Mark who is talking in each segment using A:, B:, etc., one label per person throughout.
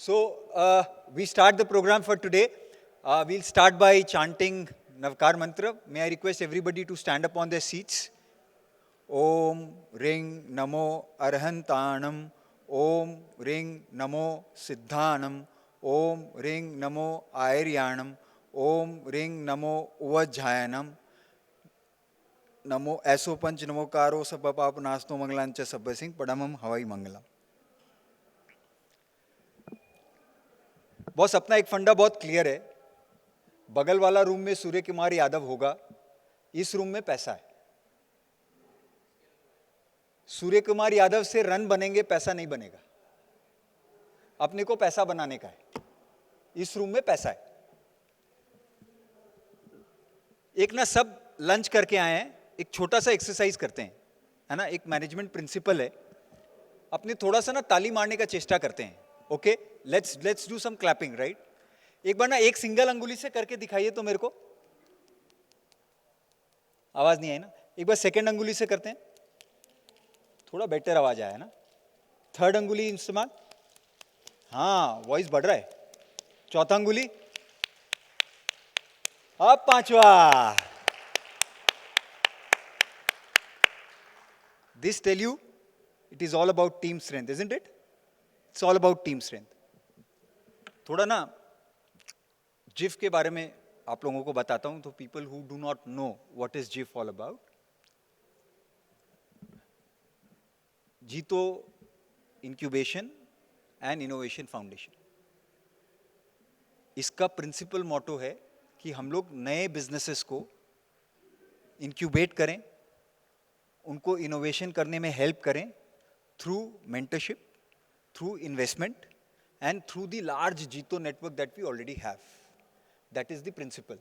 A: We start the program for today. We'll start by chanting Navkar Mantra. May I request everybody to stand up on their seats. Om Ring Namo Arhantanam. Om Ring Namo Siddhanam. Om Ring Namo Airyanam. Om Ring Namo Uvajjayanam. Namo Aso Panch Namo Karo Sabba Pap Nasto Mangalancha Sabba Singh Padamam Havai Mangalam. Boss अपना एक फंडा बहुत clear है. बगल वाला room में सूर्य कुमार यादव होगा, इस रूम में पैसा है. सूर्य कुमार यादव से रन बनेंगे, पैसा नहीं बनेगा. अपने को पैसा बनाने का है. इस रूम में पैसा है. एक ना सब लंच करके आए हैं, एक छोटा सा एक्सरसाइज करते हैं, है ना. एक मैनेजमेंट प्रिंसिपल है, अपने थोड़ा सा ना ताली मारने का चेष्टा करते हैं. Okay, let's do some clapping, right. एक बार ना एक सिंगल अंगुली से करके दिखाइए तो मेरे को. आवाज नहीं आई ना. एक बार सेकंड अंगुली से करते हैं, थोड़ा बेटर आवाज आया ना. थर्ड अंगुली इस्तेमाल, हाँ वॉइस बढ़ रहा है. चौथा अंगुली, अब पांचवा. This tell you it is all about team strength, isn't it? It's all about team strength. थोड़ा ना जिफ के बारे में आप लोगों को बताता हूं, तो people who do not know what is GIF all about. जीतो इंक्यूबेशन एंड इनोवेशन फाउंडेशन. इसका प्रिंसिपल मोटो है कि हम लोग नए बिजनेसेस को इंक्यूबेट करें, उनको इनोवेशन करने में हेल्प करें through mentorship, through investment, and through the large Jito network that we already have. That is the principle.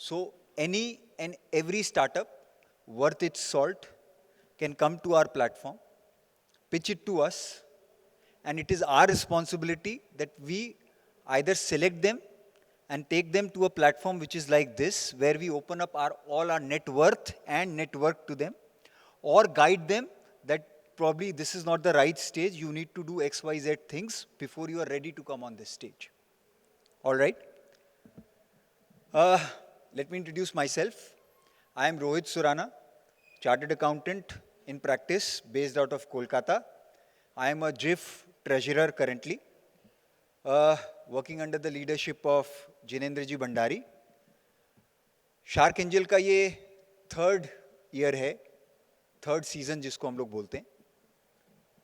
A: So any and every startup worth its salt can come to our platform, pitch it to us, and it is our responsibility that we either select them and take them to a platform which is like this, where we open up all our net worth and network to them, or guide them that probably this is not the right stage, you need to do XYZ things before you are ready to come on this stage. All right? Let me introduce myself. I am Rohit Surana, Chartered Accountant in practice, based out of Kolkata. I am a JIF Treasurer currently, working under the leadership of Jinendra Ji Bhandari. Shark Angel का ये third year है, third season जिसको हम लोग बोलते हैं.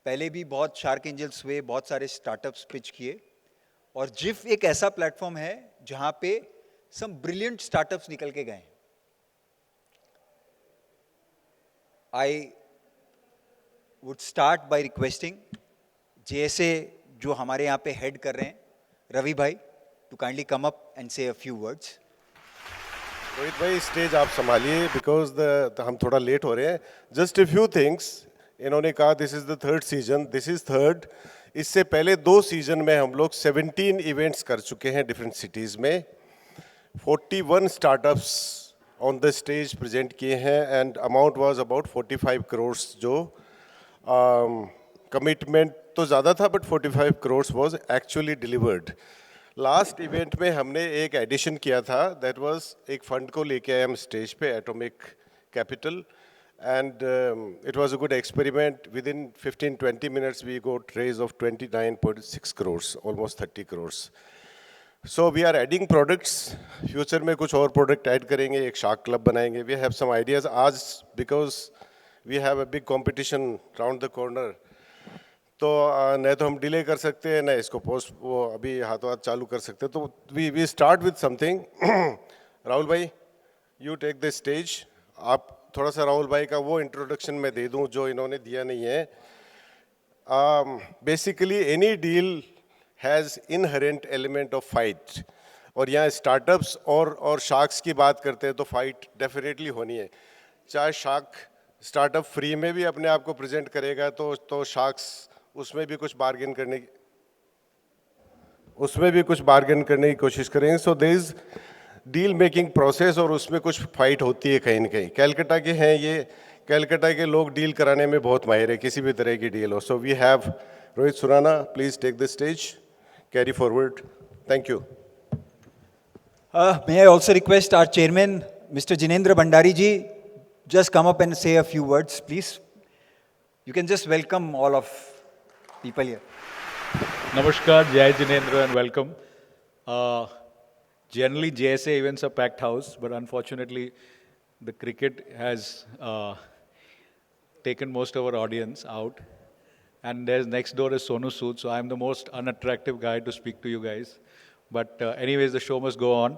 A: पहले भी बहुत शार्क एंजल्स हुए, बहुत सारे स्टार्टअप्स पिच किए, और जिफ एक ऐसा प्लेटफॉर्म है जहां पे सम ब्रिलियंट स्टार्टअप्स निकल के गए. I would start by requesting जैसे जो हमारे यहाँ पे हेड कर रहे हैं, रवि भाई, to kindly come up and say a few words.
B: Rohit भाई स्टेज आप संभालिए, बिकॉज हम थोड़ा लेट हो रहे हैं. Just a few things. इन्होंने कहा this is the third season, this is third. इससे पहले 2 सीजन में हम लोग 17 इवेंट्स कर चुके हैं डिफरेंट सिटीज़ में. 41 startups on the stage present किए हैं, and amount was about 45 crore. जो कमिटमेंट तो ज़्यादा था, but 45 crore was actually delivered. Last event में हमने एक एडिशन किया था, दैट वाज एक फंड को लेके आए हम स्टेज पे, atomic capital. And it was a good experiment. Within 15-20 minutes, we got raise of 29.6 crores, almost 30 crores. So we are adding products. Future में कुछ और product add करेंगे, एक shark club बनाएंगे. We have some ideas. आज because we have a big competition round the corner. तो न तो हम डिले कर सकते हैं, न इसको पोस्ट वो अभी हाथों हाथ चालू कर सकते हैं. तो we start with something. Rahul भाई, you take the stage. आप थोड़ा सा राहुल भाई का वो इंट्रोडक्शन मैं दे दूं जो इन्होंने दिया नहीं है. Basically any deal has inherent element of fight, और यहाँ स्टार्टअप्स और शार्क्स की बात करते हैं तो फाइट डेफिनेटली होनी है. चाहे शार्क स्टार्टअप फ्री में भी अपने आप को प्रेजेंट करेगा तो शार्क्स उसमें भी कुछ बार्गेन करने की कोशिश करेंगे. So there is deal making process, और उसमें कुछ फाइट होती है कहीं ना कहीं. कैलकाटा के हैं ये, कैलकाटा के लोग डील कराने में बहुत माहिर है, किसी भी तरह की डील हो. So we have Rohit Surana, please take the stage. carry forward. Thank you.
A: May I also request our chairman, Mr. Jinendra Bhandari ji, just come up and say a few words, please. You can just welcome all of people here.
C: Namaskar, Jai Jinendra and welcome. Generally, JSA events are packed house, but unfortunately, the cricket has taken most of our audience out. And there's next door is Sonu Sood, so I'm the most unattractive guy to speak to you guys. But anyways, the show must go on,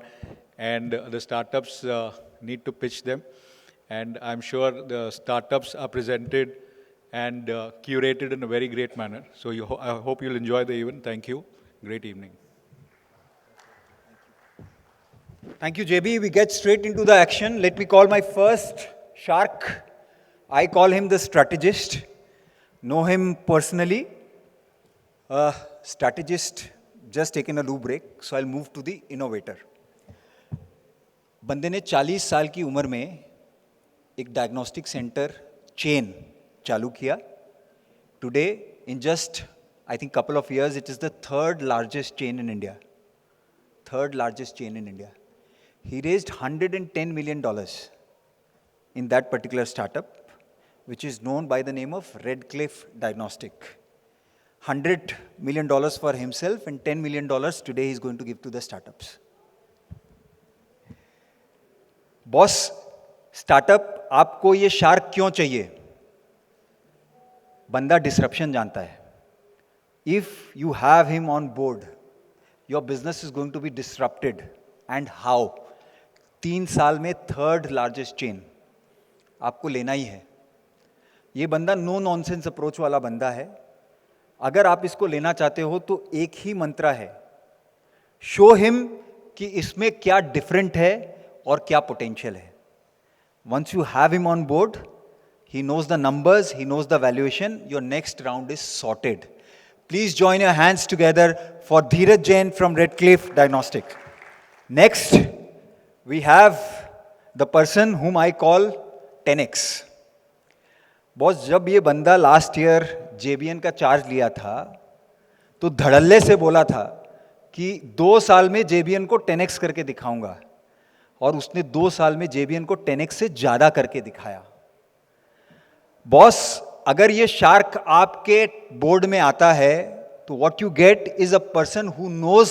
C: and the startups need to pitch them. And I'm sure the startups are presented and curated in a very great manner. So I hope you'll enjoy the event. Thank you. Great evening.
A: Thank you, JB. We get straight into the action. Let me call my first shark. I call him the strategist. Know him personally. Strategist, just taken a loo break, so I'll move to the innovator. बंदे ने 40 साल की उम्र में एक diagnostic centre chain चालू किया. Today, in just, I think, couple of years, it is the third largest chain in India. Third largest chain in India. He raised $110 million in that particular startup, which is known by the name of Redcliffe Diagnostic. $100 million for himself and $10 million today he's going to give to the startups. Boss, startup आपको ये shark क्यों चाहिए? बंदा disruption जानता है. If you have him on board, your business is going to be disrupted. And how? 3 साल में third largest chain आपको लेना ही है. ये बंदा नो नॉनसेंस अप्रोच वाला बंदा है. अगर आप इसको लेना चाहते हो तो एक ही मंत्र है, शो हिम कि इसमें क्या डिफरेंट है और क्या पोटेंशियल है. Once you have him on board, he knows the numbers, he knows the valuation, your next round is sorted. Please join your hands together for Dheeraj Jain from Redcliffe Diagnostic. Next, we have the person whom I call 10x. Boss, जब ये बंदा last year JBN का charge लिया था तो धड़ल्ले से बोला था कि 2 साल में JBN को 10x करके दिखाऊंगा, और उसने 2 साल में JBN को 10x से ज्यादा करके दिखाया. बॉस, अगर ये शार्क आपके बोर्ड में आता है तो what you get is a person who knows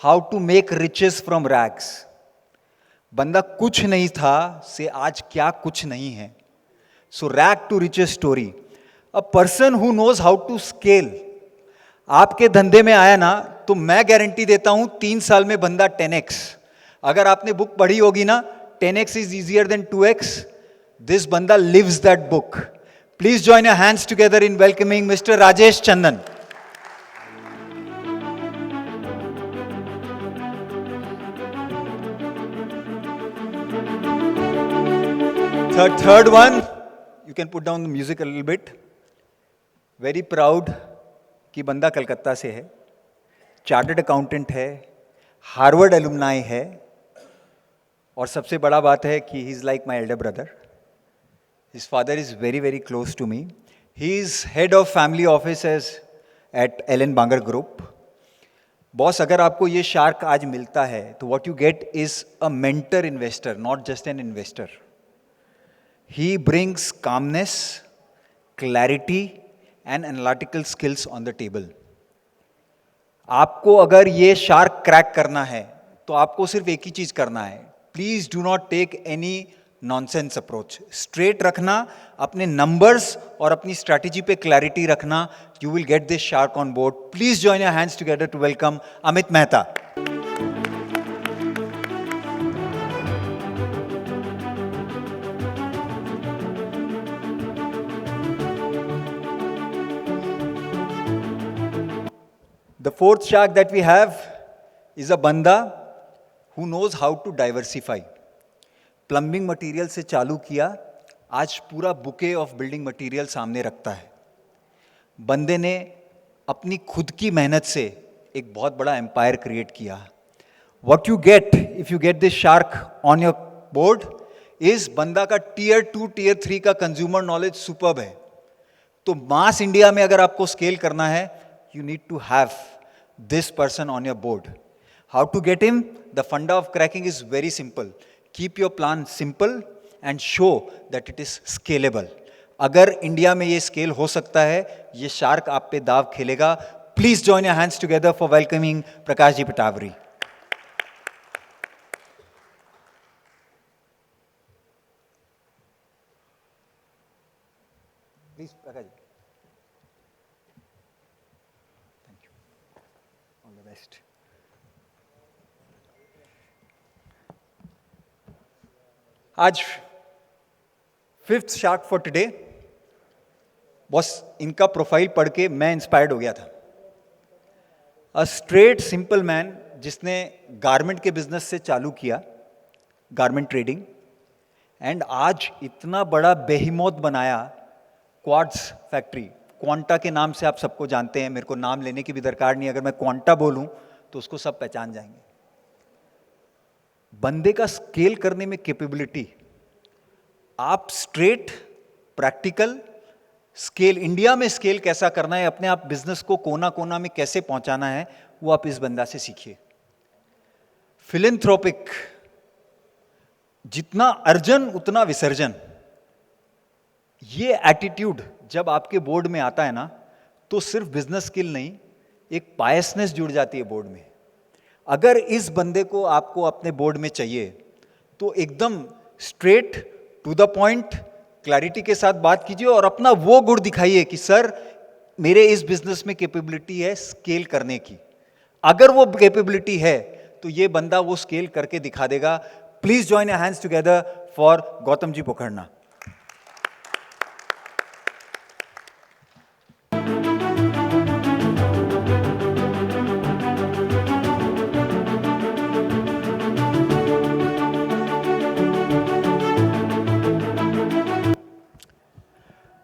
A: how to make riches from rags. बंदा कुछ नहीं था से आज क्या कुछ नहीं है. So rag to riches story. A person who knows how to scale. आपके धंधे में आया ना तो मैं गारंटी देता हूं 3 साल में बंदा 10x. अगर आपने बुक पढ़ी होगी ना, 10x is easier than 2x. This बंदा lives that book. Please join your hands together in welcoming Mr. Rajesh Chandan. Third one, you can put down the music a little bit. Very proud कि बंदा कलकत्ता से है, chartered accountant है, Harvard alumni है, और सबसे बड़ा बात है कि he is like my elder brother. His father is very, very close to me. He is head of family offices at Ellen Banger Group. Boss, अगर आपको ये शार्क आज मिलता है तो what you get is a mentor investor, not just an investor. He brings calmness, clarity and analytical skills on the table. आपको अगर ये शार्क क्रैक करना है तो आपको सिर्फ एक ही चीज करना है. Please do not take any nonsense approach. Straight रखना, अपने नंबर्स और अपनी स्ट्रैटेजी पे क्लैरिटी रखना. You will get this shark on board. Please join your hands together to welcome Amit Mehta. The fourth shark that we have is a banda who knows how to diversify. Plumbing material से चालू किया, आज पूरा bouquet of building material सामने रखता है. बंदे ने अपनी खुद की मेहनत से एक बहुत बड़ा एम्पायर क्रिएट किया. What you get if you get this shark on your board is बंदा का टीयर 2 टीयर 3 का कंज्यूमर नॉलेज सुपर्ब है. तो मास इंडिया में अगर आपको स्केल करना है, you need to have this person on your board. How to get him? The funda of cracking is very simple. Keep your plan simple and show that it is scalable. अगर India में ये scale हो सकता है, ये shark आप पे दाव खेलेगा. Please join your hands together for welcoming Prakash ji Patawari. Please Prakash ji. Thank you. All the best. आज 5th shark for today. Boss इनका प्रोफाइल पढ़ के मैं इंस्पायर्ड हो गया था. अ स्ट्रेट सिंपल मैन जिसने गारमेंट के बिजनेस से चालू किया, गारमेंट ट्रेडिंग, एंड आज इतना बड़ा बेहिमोथ बनाया. क्वार्ट्ज फैक्ट्री, क्वांटा के नाम से आप सबको जानते हैं, मेरे को नाम लेने की भी दरकार नहीं. अगर मैं क्वांटा बोलूं तो उसको सब पहचान जाएंगे. बंदे का स्केल करने में कैपेबिलिटी, आप स्ट्रेट प्रैक्टिकल स्केल, इंडिया में स्केल कैसा करना है, अपने आप बिजनेस को कोना कोना में कैसे पहुंचाना है, वो आप इस बंदा से सीखिए. फिलैंथ्रोपिक, जितना अर्जन उतना विसर्जन, ये एटीट्यूड जब आपके बोर्ड में आता है ना, तो सिर्फ बिजनेस स्किल नहीं, एक पायसनेस जुड़ जाती है बोर्ड में. अगर इस बंदे को आपको अपने बोर्ड में चाहिए तो एकदम straight to the point, clarity के साथ बात कीजिए और अपना वो गुण दिखाइए कि सर मेरे इस बिजनेस में कैपेबिलिटी है स्केल करने की. अगर वो कैपेबिलिटी है तो ये बंदा वो स्केल करके दिखा देगा. Please join your hands together for Gautam ji Pokharna.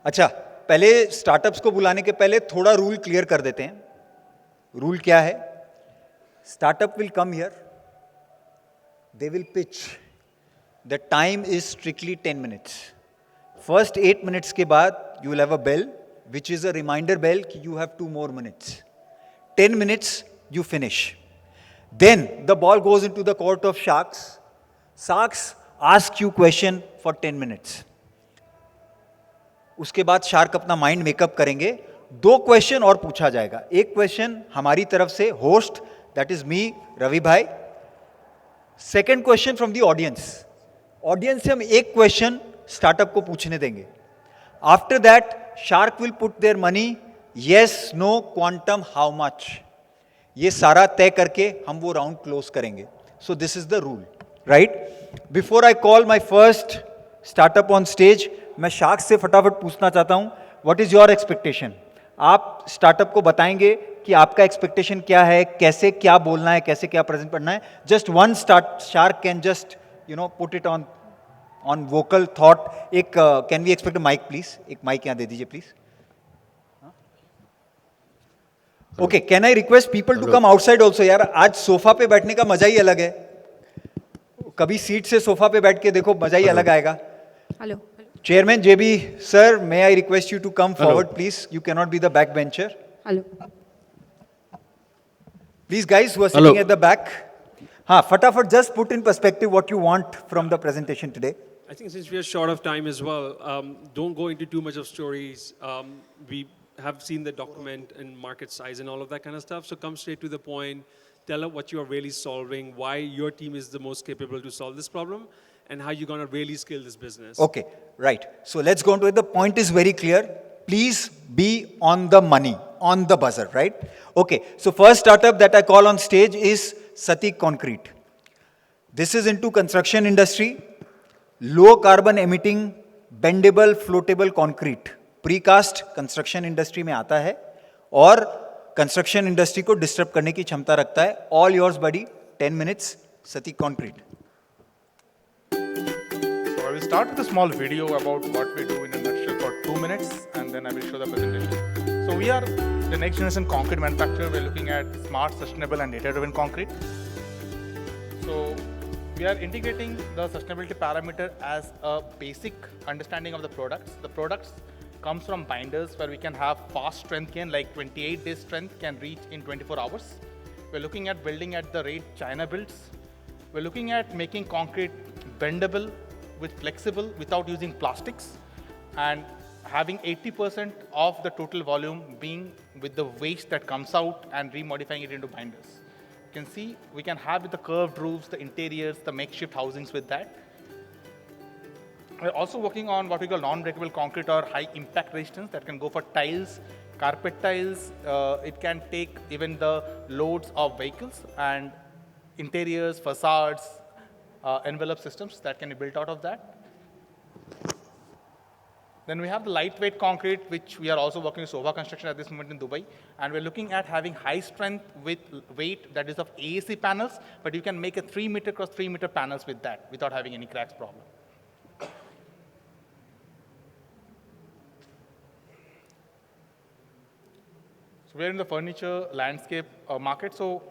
A: अच्छा, पहले स्टार्टअप्स को बुलाने के पहले थोड़ा रूल क्लियर कर देते हैं. रूल क्या है? Startup will come here, they will pitch. The time is strictly 10 minutes. First 8 minutes के बाद you will have a bell which is a reminder bell कि you have 2 more minutes. 10 minutes you finish. Then the ball goes into the court of sharks. Sharks ask you question for 10 minutes. उसके बाद shark अपना mind makeup करेंगे. 2 question और पूछा जाएगा. एक question हमारी तरफ से host, that is me Ravi भाई. Second question from the audience. Audience से हम एक क्वेश्चन स्टार्टअप को पूछने देंगे. After that shark will put their money, yes no quantum how much, ये सारा तय करके हम वो राउंड क्लोज करेंगे. So this is the rule, right? Before I call my first startup on stage, मैं शार्क से फटाफट पूछना चाहता हूं, व्हाट इज योर एक्सपेक्टेशन? आप स्टार्टअप को बताएंगे कि आपका एक्सपेक्टेशन क्या है, कैसे क्या बोलना है, कैसे क्या प्रेजेंट करना है. Just one shark can just put it on vocal thought. एक can we expect mike please? एक माइक यहां दे दीजिए please. Okay, can I request people to come outside also. यार आज सोफा पे बैठने का मजा ही अलग है. कभी सीट से सोफा पे बैठ के देखो, मजा ही अलग आएगा.
D: Hello.
A: Chairman JB, sir, may I request you to come forward, please? You cannot be the backbencher.
D: Hello.
A: Please, guys who are sitting at the back. हाँ, फटाफट just put in perspective what you want from the presentation today.
E: I think since we are short of time as well, don't go into too much of stories. We have seen the document and market size and all of that kind of stuff. So come straight to the point. Tell us what you are really solving, why your team is the most capable to solve this problem, and how you're going to really scale this business.
A: Okay, right. So let's go into it. The point is very clear. Please be on the money, on the buzzer, right? Okay, so first startup that I call on stage is Sati Concrete. This is into construction industry. Low carbon emitting, bendable, floatable concrete. Precast construction industry में आता है और construction industry को disrupt करने की क्षमता रखता है. All yours, buddy. 10 minutes. Sati Concrete.
F: I will start with a small video about what we do in a nutshell for 2 minutes, and then I will show the presentation. So we are the next generation concrete manufacturer. We're looking at smart, sustainable and data-driven concrete. So we are integrating the sustainability parameter as a basic understanding of the products. The products comes from binders where we can have fast strength gain, like 28 days strength can reach in 24 hours. We're looking at building at the rate China builds. We're looking at making concrete bendable with flexible without using plastics, and having 80% of the total volume being with the waste that comes out and remodifying it into binders. You can see we can have with the curved roofs, the interiors, the makeshift housings with that. We're also working on what we call non-breakable concrete or high impact resistance that can go for tiles, carpet tiles. It can take even the loads of vehicles, and interiors, facades, envelope systems that can be built out of that. Then we have the lightweight concrete, which we are also working with Sova Construction at this moment in Dubai. And we're looking at having high strength with weight that is of AAC panels, but you can make a 3 meter cross 3 meter panels with that without having any cracks problem. So we're in the furniture landscape market. So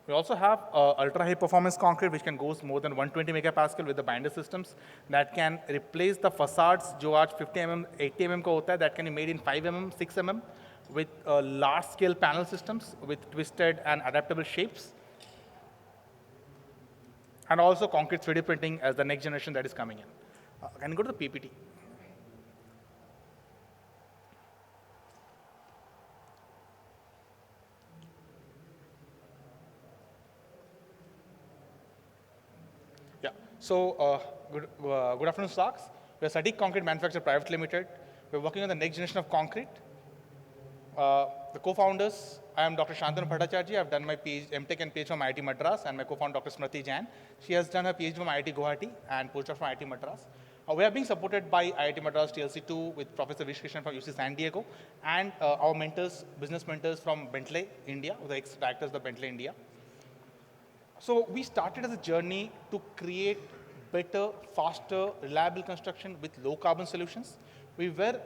F: we also have ultra high performance concrete, which can go more than 120 megapascal with the binder systems that can replace the facades, जो आज 50 mm, 80 mm का होता है, that can be made in 5 mm, 6 mm with large scale panel systems with twisted and adaptable shapes. And also concrete 3D printing as the next generation that is coming in. Can you go to the PPT? Yeah, so good afternoon, stocks. We're Sadiq Concrete Manufacturer Private Limited. We're working on the next generation of concrete. The co-founders, I am Dr. Shantanu Bhattacharjee. I've done my MTech and PhD from IIT Madras, and my co-founder, Dr. Smriti Jain. She has done her PhD from IIT Guwahati and postdoc from IIT Madras. We are being supported by IIT Madras TLC2 with Professor Vish Krishnan from UC San Diego, and our mentors, business mentors from Bentley, India, the ex-directors of Bentley, India. So we started as a journey to create better, faster, reliable construction with low carbon solutions. We were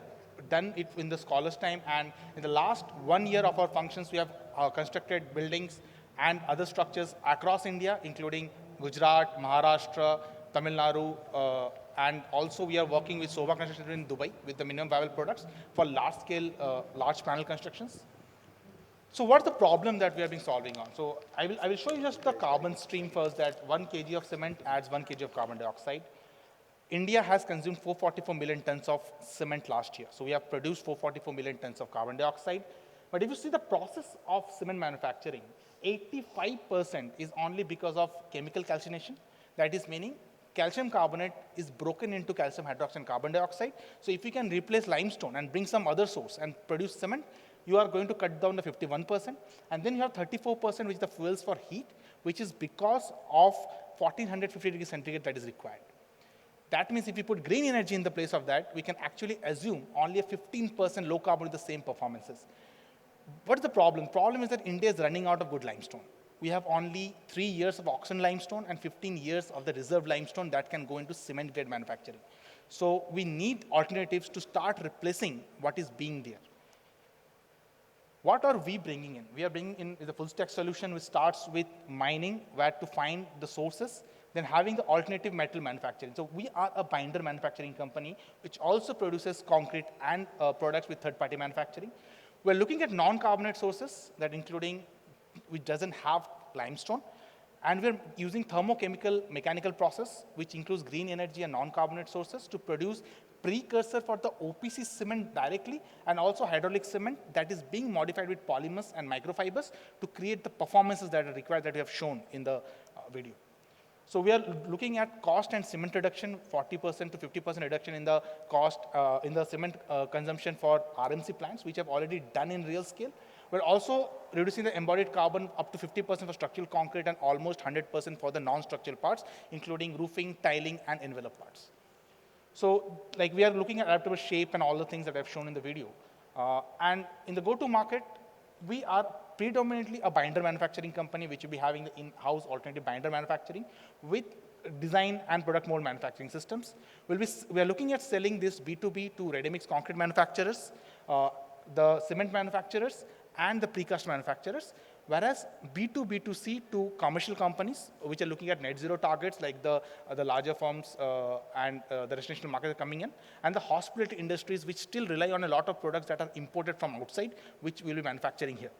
F: done it in the scholars time, and in the last 1 year of our functions, we have constructed buildings and other structures across India, including Gujarat, Maharashtra, Tamil Nadu, and also we are working with Sova Construction in Dubai with the minimum viable products for large scale, large panel constructions. So what's the problem that we have been solving on? So I will show you just the carbon stream first, that 1 kg of cement adds 1 kg of carbon dioxide. India has consumed 444 million tons of cement last year. So we have produced 444 million tons of carbon dioxide. But if you see the process of cement manufacturing, 85% is only because of chemical calcination. That is meaning calcium carbonate is broken into calcium hydroxide and carbon dioxide. So if you can replace limestone and bring some other source and produce cement, you are going to cut down the 51%. And then you have 34%, which is the fuels for heat, which is because of 1450 degrees centigrade that is required. That means if we put green energy in the place of that, we can actually assume only a 15% low carbon with the same performances. What is the problem? Problem is that India is running out of good limestone. We have only 3 years of auction limestone and 15 years of the reserve limestone that can go into cement grade manufacturing. So we need alternatives to start replacing what is being there. What are we bringing in? We are bringing in the full stack solution, which starts with mining, where to find the sources, then having the alternative metal manufacturing. So we are a binder manufacturing company, which also produces concrete and products with third-party manufacturing. We're looking at non-carbonate sources, that including which doesn't have limestone. And we're using thermochemical mechanical process, which includes green energy and non-carbonate sources to produce precursor for the OPC cement directly, and also hydraulic cement that is being modified with polymers and microfibers to create the performances that are required that we have shown in the video. So we are looking at cost and cement reduction, 40% to 50% reduction in the cost, in the cement consumption for RMC plants, which have already done in real scale. We're also reducing the embodied carbon up to 50% for structural concrete and almost 100% for the non-structural parts, including roofing, tiling, and envelope parts. So like we are looking at adaptable shape and all the things that I've shown in the video. And in the go-to-market, we are predominantly a binder manufacturing company, which will be having the in-house alternative binder manufacturing with design and product mold manufacturing systems. We are looking at selling this B2B to ready-mix concrete manufacturers, the cement manufacturers, and the precast manufacturers. Whereas B2B2C to commercial companies, which are looking at net zero targets, like the larger firms and the residential market are coming in, and the hospitality industries, which still rely on a lot of products that are imported from outside, which we'll be manufacturing here.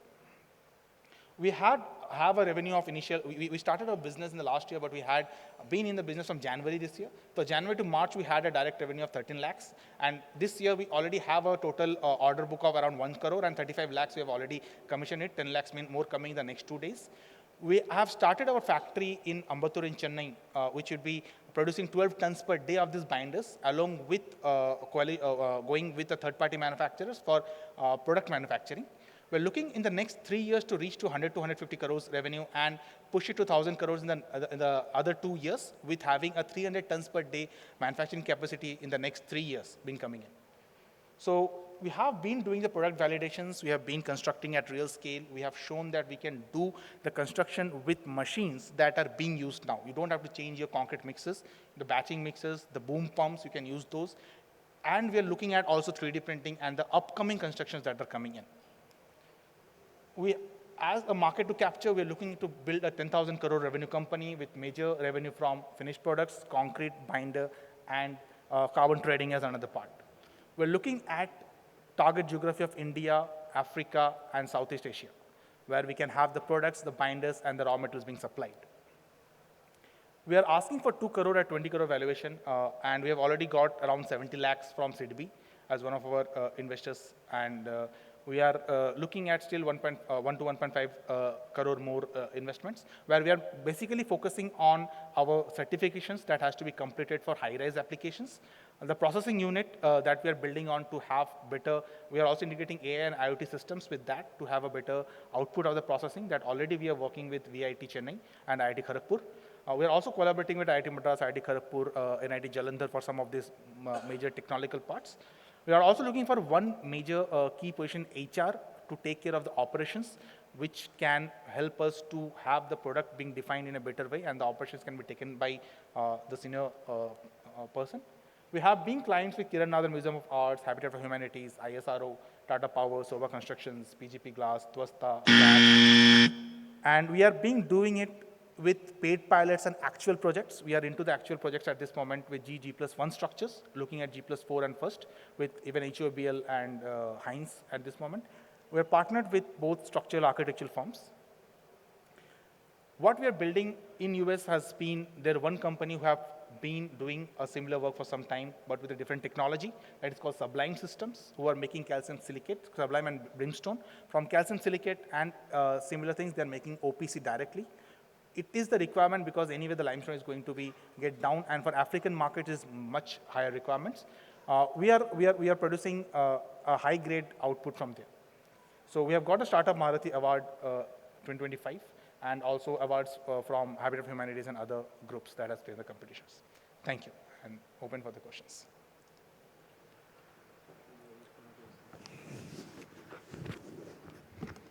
F: We have a revenue of initial, we started our business in the last year, but we had been in the business from January this year. So January to March, we had a direct revenue of 13 lakhs. And this year, we already have a total order book of around 1 crore, and 35 lakhs, we have already commissioned it. 10 lakhs more coming in the next 2 days. We have started our factory in Ambattur in Chennai, which would be producing 12 tons per day of these binders, along with going with the third-party manufacturers for product manufacturing. We're looking in the next 3 years to reach to 100 to 150 crores revenue and push it to 1,000 crores in the other 2 years, with having a 300 tons per day manufacturing capacity in the next 3 years being coming in. So we have been doing the product validations. We have been constructing at real scale. We have shown that we can do the construction with machines that are being used now. You don't have to change your concrete mixes, the batching mixes, the boom pumps, you can use those. And we are looking at also 3D printing and the upcoming constructions that are coming in. As a market to capture, we're looking to build a 10,000 crore revenue company with major revenue from finished products, concrete, binder, and carbon trading as another part. We're looking at target geography of India, Africa, and Southeast Asia, where we can have the products, the binders, and the raw materials being supplied. We are asking for 2 crore at 20 crore valuation, and we have already got around 70 lakhs from SIDBI as one of our investors, and we are looking at still 1 to 1.5 crore more investments, where we are basically focusing on our certifications that has to be completed for high-rise applications. The processing unit that we are building on to have better, we are also integrating AI and IoT systems with that to have a better output of the processing. That already we are working with VIT Chennai and IIT Kharagpur. We are also collaborating with IIT Madras, IIT Kharagpur, NIT Jalandhar for some of these major technological parts. We are also looking for one major key position, HR, to take care of the operations, which can help us to have the product being defined in a better way, and the operations can be taken by the senior person. We have been clients with Kiran Nathan Museum of Arts, Habitat for Humanities, ISRO, Tata Power, Sobha Constructions, PGP Glass, Twasta, and we are doing it with paid pilots and actual projects. We are into the actual projects at this moment with G+1 structures, looking at G+4 and first, with even HOBL and Heinz at this moment. We are partnered with both structural architectural firms. What we are building in US has been, there one company who have been doing a similar work for some time, but with a different technology, that is called Sublime Systems, who are making calcium silicate, Sublime and Brimstone. From calcium silicate and similar things, they're making OPC directly. It is the requirement because anyway the limestone is going to be get down, and for African market is much higher requirements. We are producing a high grade output from there. So we have got a Startup Maruti Award 2025, and also awards from Habitat for Humanities and other groups that has played the competitions. Thank you, and open for the questions.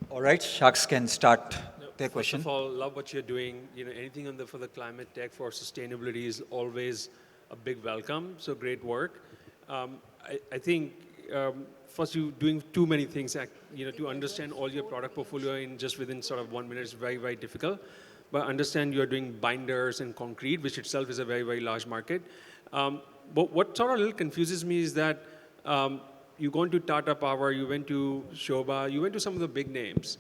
A: All right, Shaks can start their question.
E: First of all, love what you're doing. You know, anything on for the climate tech for sustainability is always a big welcome. So great work. I think first you doing too many things. To understand all your product portfolio in just within sort of 1 minute is very, very difficult. But understand you're doing binders and concrete, which itself is a very, very large market. But what sort of a little confuses me is that you gone to Tata Power, you went to Shobha, you went to some of the big names.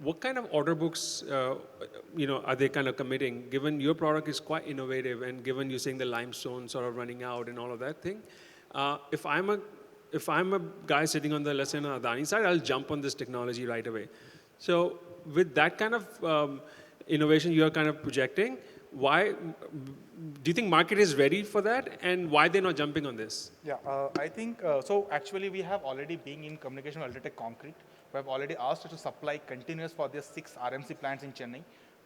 E: What kind of order books, are they kind of committing? Given your product is quite innovative, and given you're saying the limestone sort of running out and all of that thing, if I'm a guy sitting on the, let's say, on the Adani side, I'll jump on this technology right away. So with that kind of innovation you're kind of projecting, why do you think market is ready for that, and why they're not jumping on this?
F: Yeah, I think so. Actually, we have already been in communication with Ultratech Concrete. We have already asked to supply continuous for their 6 RMC plants in Chennai.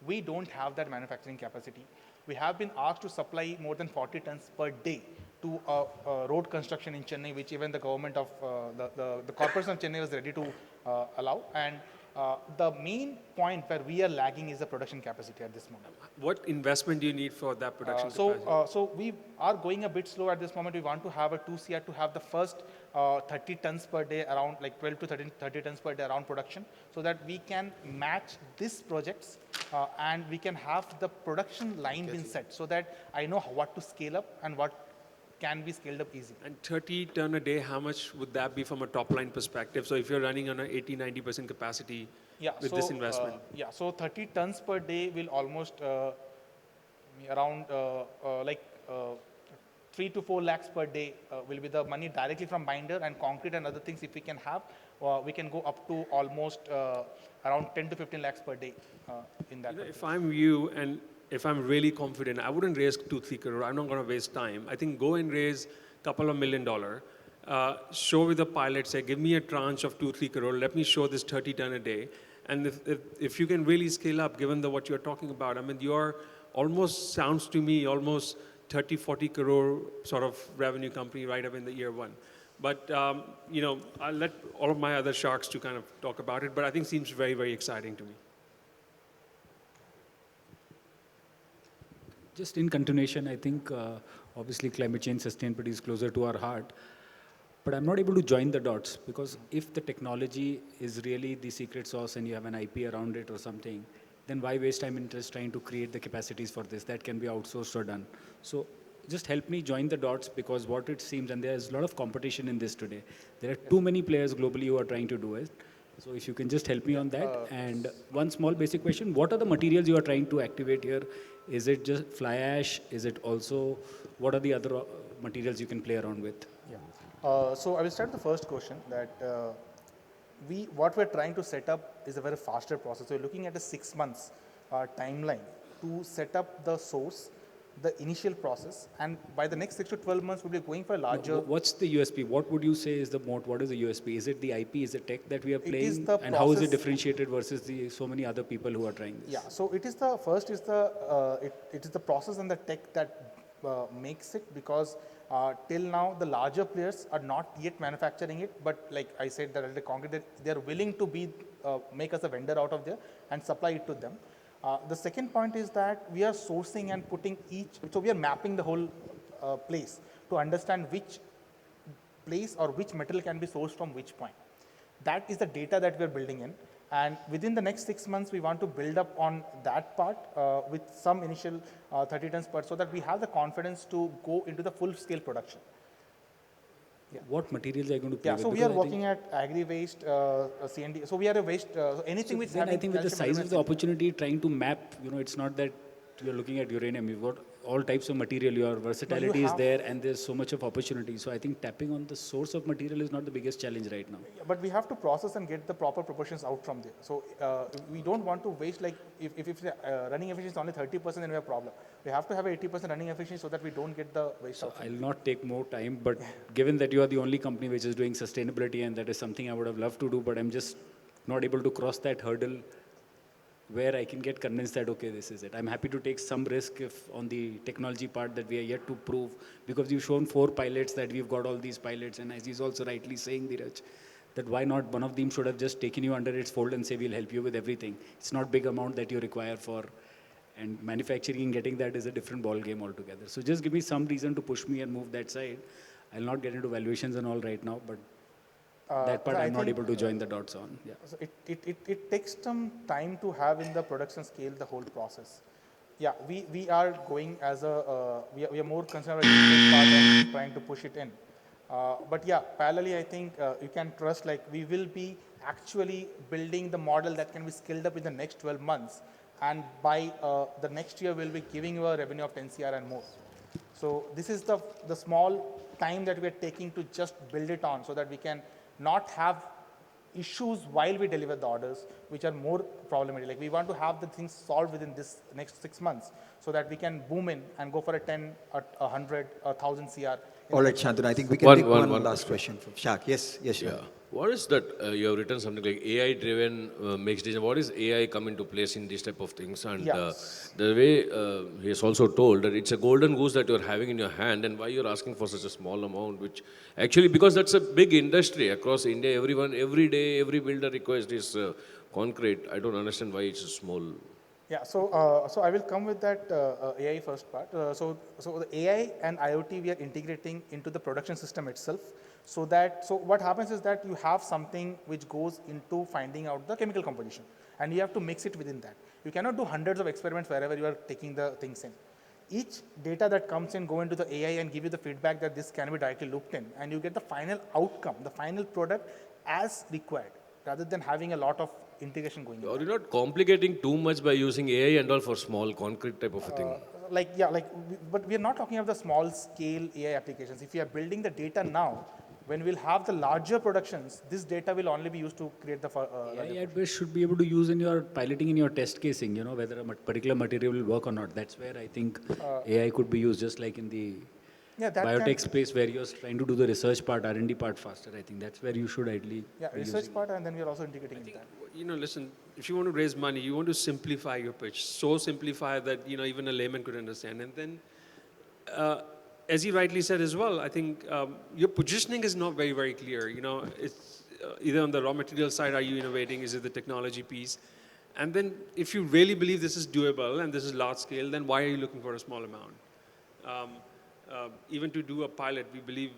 F: We don't have that manufacturing capacity. We have been asked to supply more than 40 tons per day to road construction in Chennai, which even the government of the corporation of Chennai was ready to allow. And The main point where we are lagging is the production capacity at this moment.
E: What investment do you need for that production
F: So,
E: capacity?
F: so we are going a bit slow at this moment. We want to have a 2CR to have the first 30 tons per day, around like 12 to 30 tons per day around production, so that we can match these projects and we can have the production line been set, so that I know what to scale up and what can be scaled up easy.
E: And 30 ton a day, how much would that be from a top line perspective? So if you're running on an 80-90% capacity with this investment?
F: Yeah, so 30 tons per day will almost around 3 to 4 lakhs per day will be the money directly from binder and concrete and other things. If we can have, we can go up to almost around 10 to 15 lakhs per day in that.
E: If I'm you and if I'm really confident, I wouldn't raise 2-3 crore. I'm not going to waste time. I think go and raise a couple of $1 million. Show with the pilot, say, give me a tranche of 2-3 crore. Let me show this 30 ton a day. And if you can really scale up, given what you're talking about, I mean, you're almost, sounds to me, almost 30-40 crore sort of revenue company right up in the year one. But, you know, I'll let all of my other sharks to kind of talk about it, but I think seems very, very exciting to me.
D: Just in continuation, I think obviously climate change sustainability is closer to our heart, but I'm not able to join the dots, because if the technology is really the secret sauce and you have an IP around it or something, then why waste time in just trying to create the capacities for this? That can be outsourced or done. So just help me join the dots, because what it seems, and there's a lot of competition in this today. There are too many players globally who are trying to do it. So if you can just help me on that. And one small basic question, what are the materials you are trying to activate here? Is it just fly ash? Is it also, what are the other materials you can play around with?
F: Yeah. So I will start with the first question that what we're trying to set up is a very faster process. So we're looking at a 6 months timeline to set up the source, the initial process, and by the next 6 to 12 months, we'll be going for a larger.
D: What's the USP? What would you say is the moat? What is the USP? Is it the IP? Is it tech that we are
F: It
D: playing?
F: is the
D: And how is it
F: process.
D: differentiated versus the so many other people who are trying this?
F: Yeah, so it is the first is the it is the process and the tech that makes it, because till now the larger players are not yet manufacturing it, but like I said that at the concrete they are willing to be make us a vendor out of there and supply it to them. The second point is that we are sourcing and putting so we are mapping the whole place to understand which place or which metal can be sourced from which point. That is the data that we are building in. And within the next 6 months, we want to build up on that part with some initial 30 tons per, so that we have the confidence to go into the full scale production.
D: What materials are you going to play
F: Yeah,
D: with?
F: so we
D: Because
F: are
D: I
F: working at agri-waste, CND. So we are a waste, anything which
D: then I think with the
F: calcium
D: size of the
F: elements.
D: opportunity, trying to map, it's not that you're looking at uranium. You've got all types of material. Your versatility is
F: have-
D: there, and there's so much of opportunity. So I think tapping on the source of material is not the biggest challenge right now.
F: Yeah, but we have to process and get the proper proportions out from there. So we don't want to waste, like if running efficiency is only 30%, then we have a problem. We have to have 80% running efficiency so that we don't get the waste out.
D: I'll not take more time, but given that you are the only company which is doing sustainability, and that is something I would have loved to do, but I'm just not able to cross that hurdle where I can get convinced that, okay, this is it. I'm happy to take some risk if on the technology part that we are yet to prove, because you've shown 4 pilots that we've got all these pilots, and as he's also rightly saying, Dheeraj, that why not one of them should have just taken you under its fold and say, we'll help you with everything. It's not big amount that you require for, and manufacturing and getting that is a different ball game altogether. So just give me some reason to push me and move that side. I'll not get into valuations and all right now, but that part
F: I
D: I'm not
F: think,
D: able to join the dots on. Yeah.
F: So it takes some time to have in the production scale the whole process. Yeah, we are going as a, we are more concerned about the digital part and trying to push it in. But yeah, parallelly, I think you can trust, like we will be actually building the model that can be scaled up in the next 12 months. And by the next year, we'll be giving you a revenue of 10 CR and more. So this is the small time that we're taking to just build it on, so that we can not have issues while we deliver the orders, which are more problematic. Like we want to have the things solved within this next 6 months, so that we can boom in and go for a 10, a 100, 1,000 CR.
A: All right, Shantanu, I think we can take one last question from Shak. Yes, yes, Shak.
G: What is that? You have written something like AI-driven mix design. What is AI come into place in these type of things? And the way he has also told that it's a golden goose that you're having in your hand, and why you're asking for such a small amount, which actually, because that's a big industry across India. Everyone, every day, every builder request is concrete, I don't understand why it's a small.
F: Yeah, so I will come with that AI first part. So the AI and IoT we are integrating into the production system itself. So what happens is that you have something which goes into finding out the chemical composition, and you have to mix it within that. You cannot do hundreds of experiments wherever you are taking the things in. Each data that comes in go into the AI and give you the feedback that this can be directly looped in, and you get the final outcome, the final product as required, rather than having a lot of integration going on.
G: Are you not complicating too much by using AI and all for small concrete type of a thing?
F: But we are not talking about the small scale AI applications. If we are building the data now, when we'll have the larger productions, this data will only be used to create the
D: AI at best should be able to use in your piloting, in your test casing, you know, whether a particular material will work or not. That's where I think AI could be used, just like in the
F: yeah, that
D: biotech
F: can,
D: space where you're trying to do the research part, R&D part faster. I think that's where you should ideally
F: yeah,
D: be
F: research
D: using.
F: part, and then we are also integrating in that.
E: You know, listen, if you want to raise money, you want to simplify your pitch, so simplify that, you know, even a layman could understand. And then, as you rightly said as well, I think your positioning is not very, very clear. You know, it's either on the raw material side, are you innovating? Is it the technology piece? And then if you really believe this is doable and this is large scale, then why are you looking for a small amount? Even to do a pilot, we believe,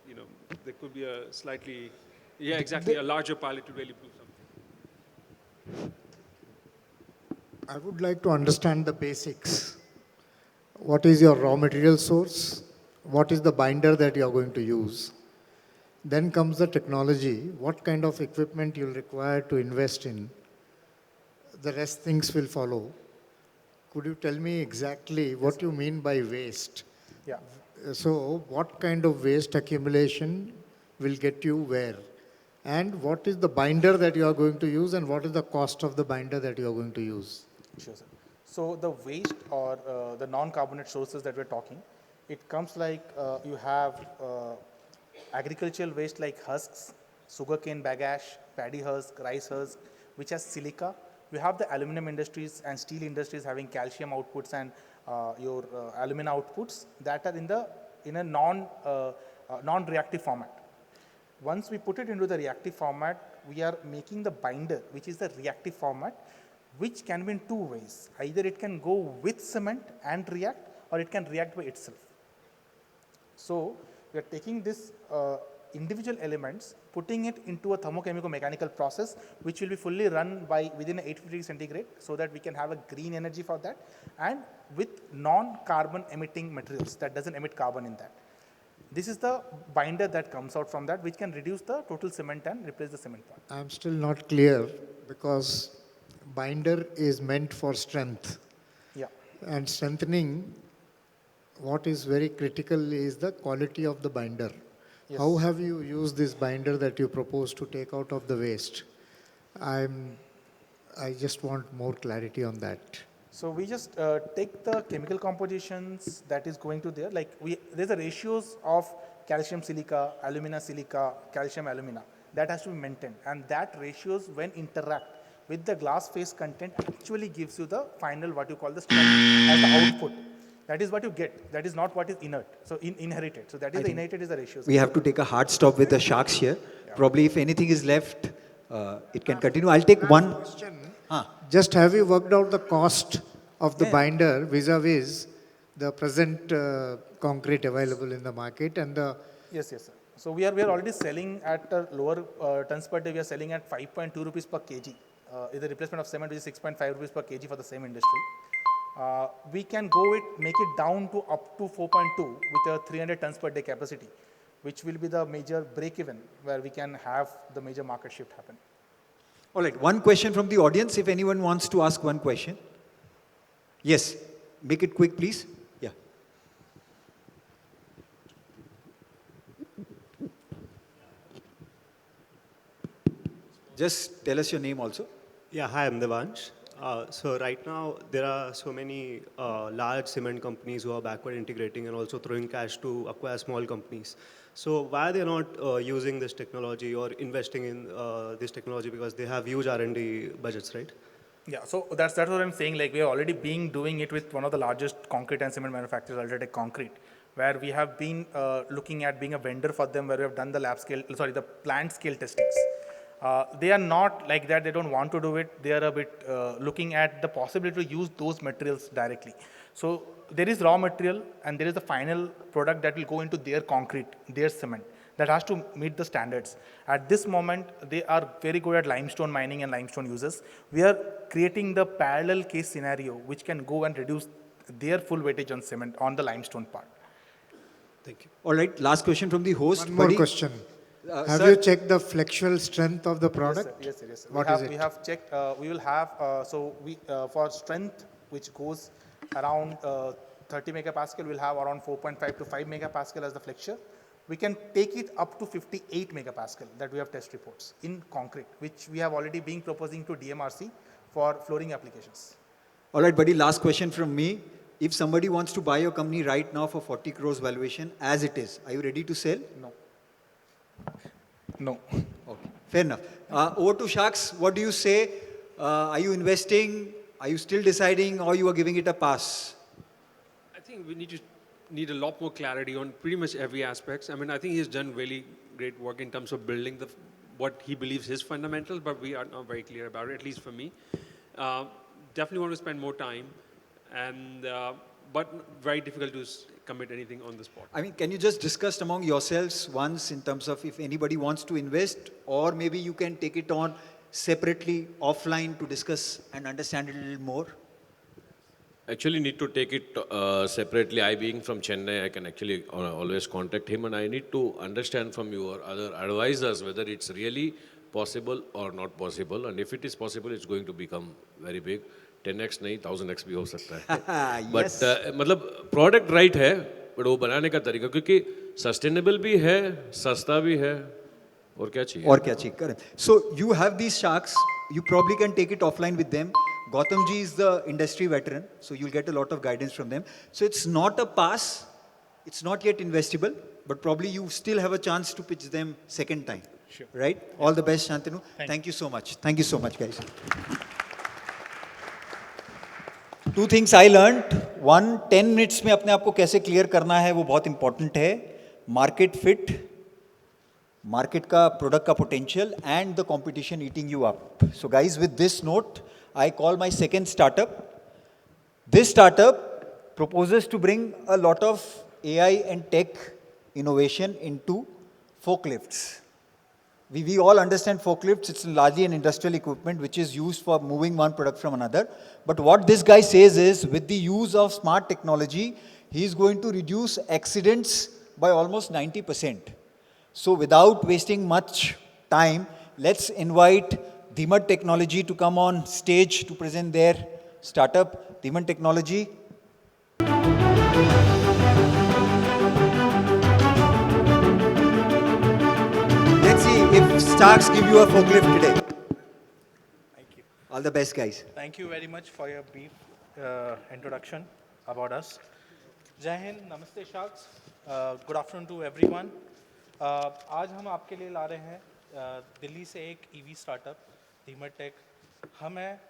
E: you know, there could be a slightly, yeah, exactly, a larger pilot to really prove something.
H: I would like to understand the basics. What is your raw material source? What is the binder that you are going to use? Then comes the technology. What kind of equipment you'll require to invest in? The rest things will follow. Could you tell me exactly what you mean by waste?
F: Yeah.
H: So what kind of waste accumulation will get you where? And what is the binder that you are going to use, and what is the cost of the binder that you are going to use?
F: Sure, sir. So the waste or the non-carbonate sources that we're talking, it comes like you have agricultural waste like husks, sugarcane bagasse, paddy husk, rice husk, which has silica. You have the aluminum industries and steel industries having calcium outputs and your alumina outputs that are in a non-reactive format. Once we put it into the reactive format, we are making the binder, which is the reactive format, which can be in two ways. Either it can go with cement and react, or it can react by itself. So we are taking this individual elements, putting it into a thermochemical-mechanical process, which will be fully run by within 850 degrees centigrade, so that we can have a green energy for that, and with non-carbon emitting materials that doesn't emit carbon in that. This is the binder that comes out from that, which can reduce the total cement and replace the cement part.
H: I'm still not clear, because binder is meant for strength.
F: Yeah.
H: And strengthening, what is very critical is the quality of the binder.
F: Yes.
H: How have you used this binder that you propose to take out of the waste? I just want more clarity on that.
F: So we just take the chemical compositions that is going to there. Like there's a ratios of calcium silica, alumina silica, calcium alumina that has to be maintained, and that ratios when interact with the glass phase content actually gives you the final what you call the strength as the output. That is what you get. That is not what is inert. So inherited. So that is the inherited is the ratios.
A: We have to take a hard stop with the sharks here. Yeah. Probably if anything is left, it can continue. I'll take one
H: question. Just have you worked out the cost of the binder vis-a-vis the present concrete available in the market and the...
F: Yes, sir. So we are already selling at a lower tons per day. We are selling at 5.2 rupees per kg. Is the replacement of cement, which is 6.5 rupees per kg for the same industry. We can make it down to up to 4.2 with a 300 tons per day capacity, which will be the major break-even where we can have the major market shift happen.
A: All right, one question from the audience, if anyone wants to ask one question. Yes, make it quick, please. Yeah. Just tell us your name also.
I: Yeah, hi, I'm Devansh. So right now, there are so many large cement companies who are backward integrating and also throwing cash to acquire small companies. So why are they not using this technology or investing in this technology, because they have huge R&D budgets, right?
F: Yeah, so that's what I'm saying. Like we are already doing it with one of the largest concrete and cement manufacturers, Ultratech Concrete, where we have been looking at being a vendor for them, where we have done the plant scale testings. They are not like that, they don't want to do it, they are a bit looking at the possibility to use those materials directly. So there is raw material and there is the final product that will go into their concrete, their cement, that has to meet the standards. At this moment, they are very good at limestone mining and limestone uses. We are creating the parallel case scenario which can go and reduce their full weightage on cement on the limestone part.
I: Thank you.
A: All right, last question from the host.
H: One more
A: buddy.
H: question. Have
A: Sir,
H: you checked the flexural strength of the product?
F: Yes, sir. Yes, sir.
H: What
F: we
H: is
F: have,
H: it?
F: We have checked, we will have, for strength, which goes around 30 megapascal, we'll have around 4.5 to 5 megapascal as the flexure. We can take it up to 58 megapascal that we have test reports in concrete, which we have already been proposing to DMRC for flooring applications.
A: all right, buddy, last question from me. If somebody wants to buy your company right now for 40 crores valuation as it is, are you ready to sell?
F: No. No.
A: Okay, fair enough. Over to Shaks, what do you say? Are you investing? Are you still deciding, or you are giving it a pass?
E: I think we need a lot more clarity on pretty much every aspect. I mean, I think he's done really great work in terms of building what he believes his fundamentals, but we are not very clear about it, at least for me. Definitely want to spend more time, and but very difficult to commit anything on the spot.
A: I mean, can you just discuss among yourselves once in terms of if anybody wants to invest, or maybe you can take it on separately offline to discuss and understand it a little more?
G: Actually need to take it separately. I being from Chennai, I can actually always contact him, and I need to understand from you or other advisors whether it's really possible or not possible. And if it is possible, it's going to become very big. 10x नहीं 1000x भी हो सकता है. But मतलब product right है, but वो बनाने का तरीका, क्योंकि sustainable भी है, सस्ता भी है, और क्या चाहिए?
A: Or क्या चाहिए? Correct. So you have these sharks. You probably can take it offline with them. Gautam ji is the industry veteran, so you'll get a lot of guidance from them. So it's not a pass. It's not yet investable, but probably you still have a chance to pitch them second time.
F: Sure.
A: Right? All the best, Shantanu. Thank you so much. Thank you so much, guys. Two things I learned. One, 10 minutes में अपने आप को कैसे clear करना है वो बहुत important है. Market fit, market का product का potential, and the competition eating you up. So guys, with this note, I call my second startup. This startup proposes to bring a lot of AI and tech innovation into forklifts. We all understand forklifts, it's largely an industrial equipment which is used for moving one product from another. But what this guy says is, with the use of smart technology, he is going to reduce accidents by almost 90%. So without wasting much time, let's invite Dhimat Technology to come on stage to present their startup. Dhimat Technology. Let's see if Starks give you a forklift today.
F: Thank you.
A: All the best, guys.
F: Thank you very much for your brief introduction about us. Jai Hind, Namaste Sharks. Good afternoon to everyone. आज हम आपके लिए ला रहे हैं दिल्ली से एक EV startup धीमत take. हम हैं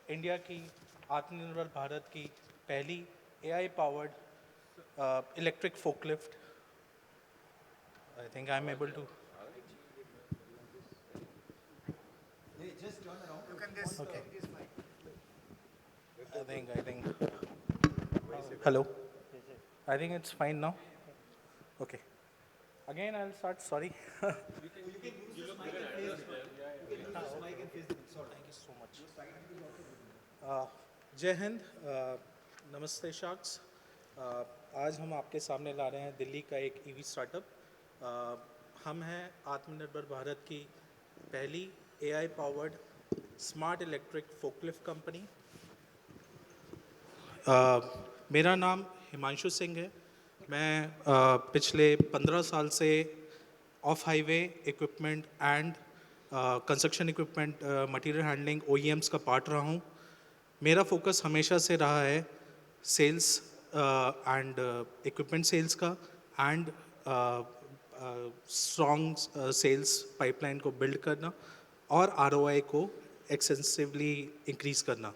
F: इंडिया की आत्मनिर्भर भारत की पहली AI powered electric forklift. I think I'm able to.
A: Just turn around. You can just.
F: Okay. I think. Hello. I think it's fine now. Okay. Again, I'll start. Sorry.
A: You can use this mic and face them. You can use this mic and face them. Sorry.
F: Thank you so much. जय हिंद, नमस्ते sharks. आज हम आपके सामने ला रहे हैं दिल्ली का एक ईवी स्टार्टअप. हम हैं आत्मनिर्भर भारत की पहली AI powered smart electric forklift company. मेरा नाम हिमांशु सिंह है. मैं पिछले 15 साल से of highway equipment and construction equipment material handling OEMs का पार्ट रहा हूँ. मेरा फोकस हमेशा से रहा है सेल्स एंड इक्विपमेंट सेल्स का एंड स्ट्रॉन्ग सेल्स पाइपलाइन को बिल्ड करना और ROI को एक्सटेंसिवली इंक्रीज करना.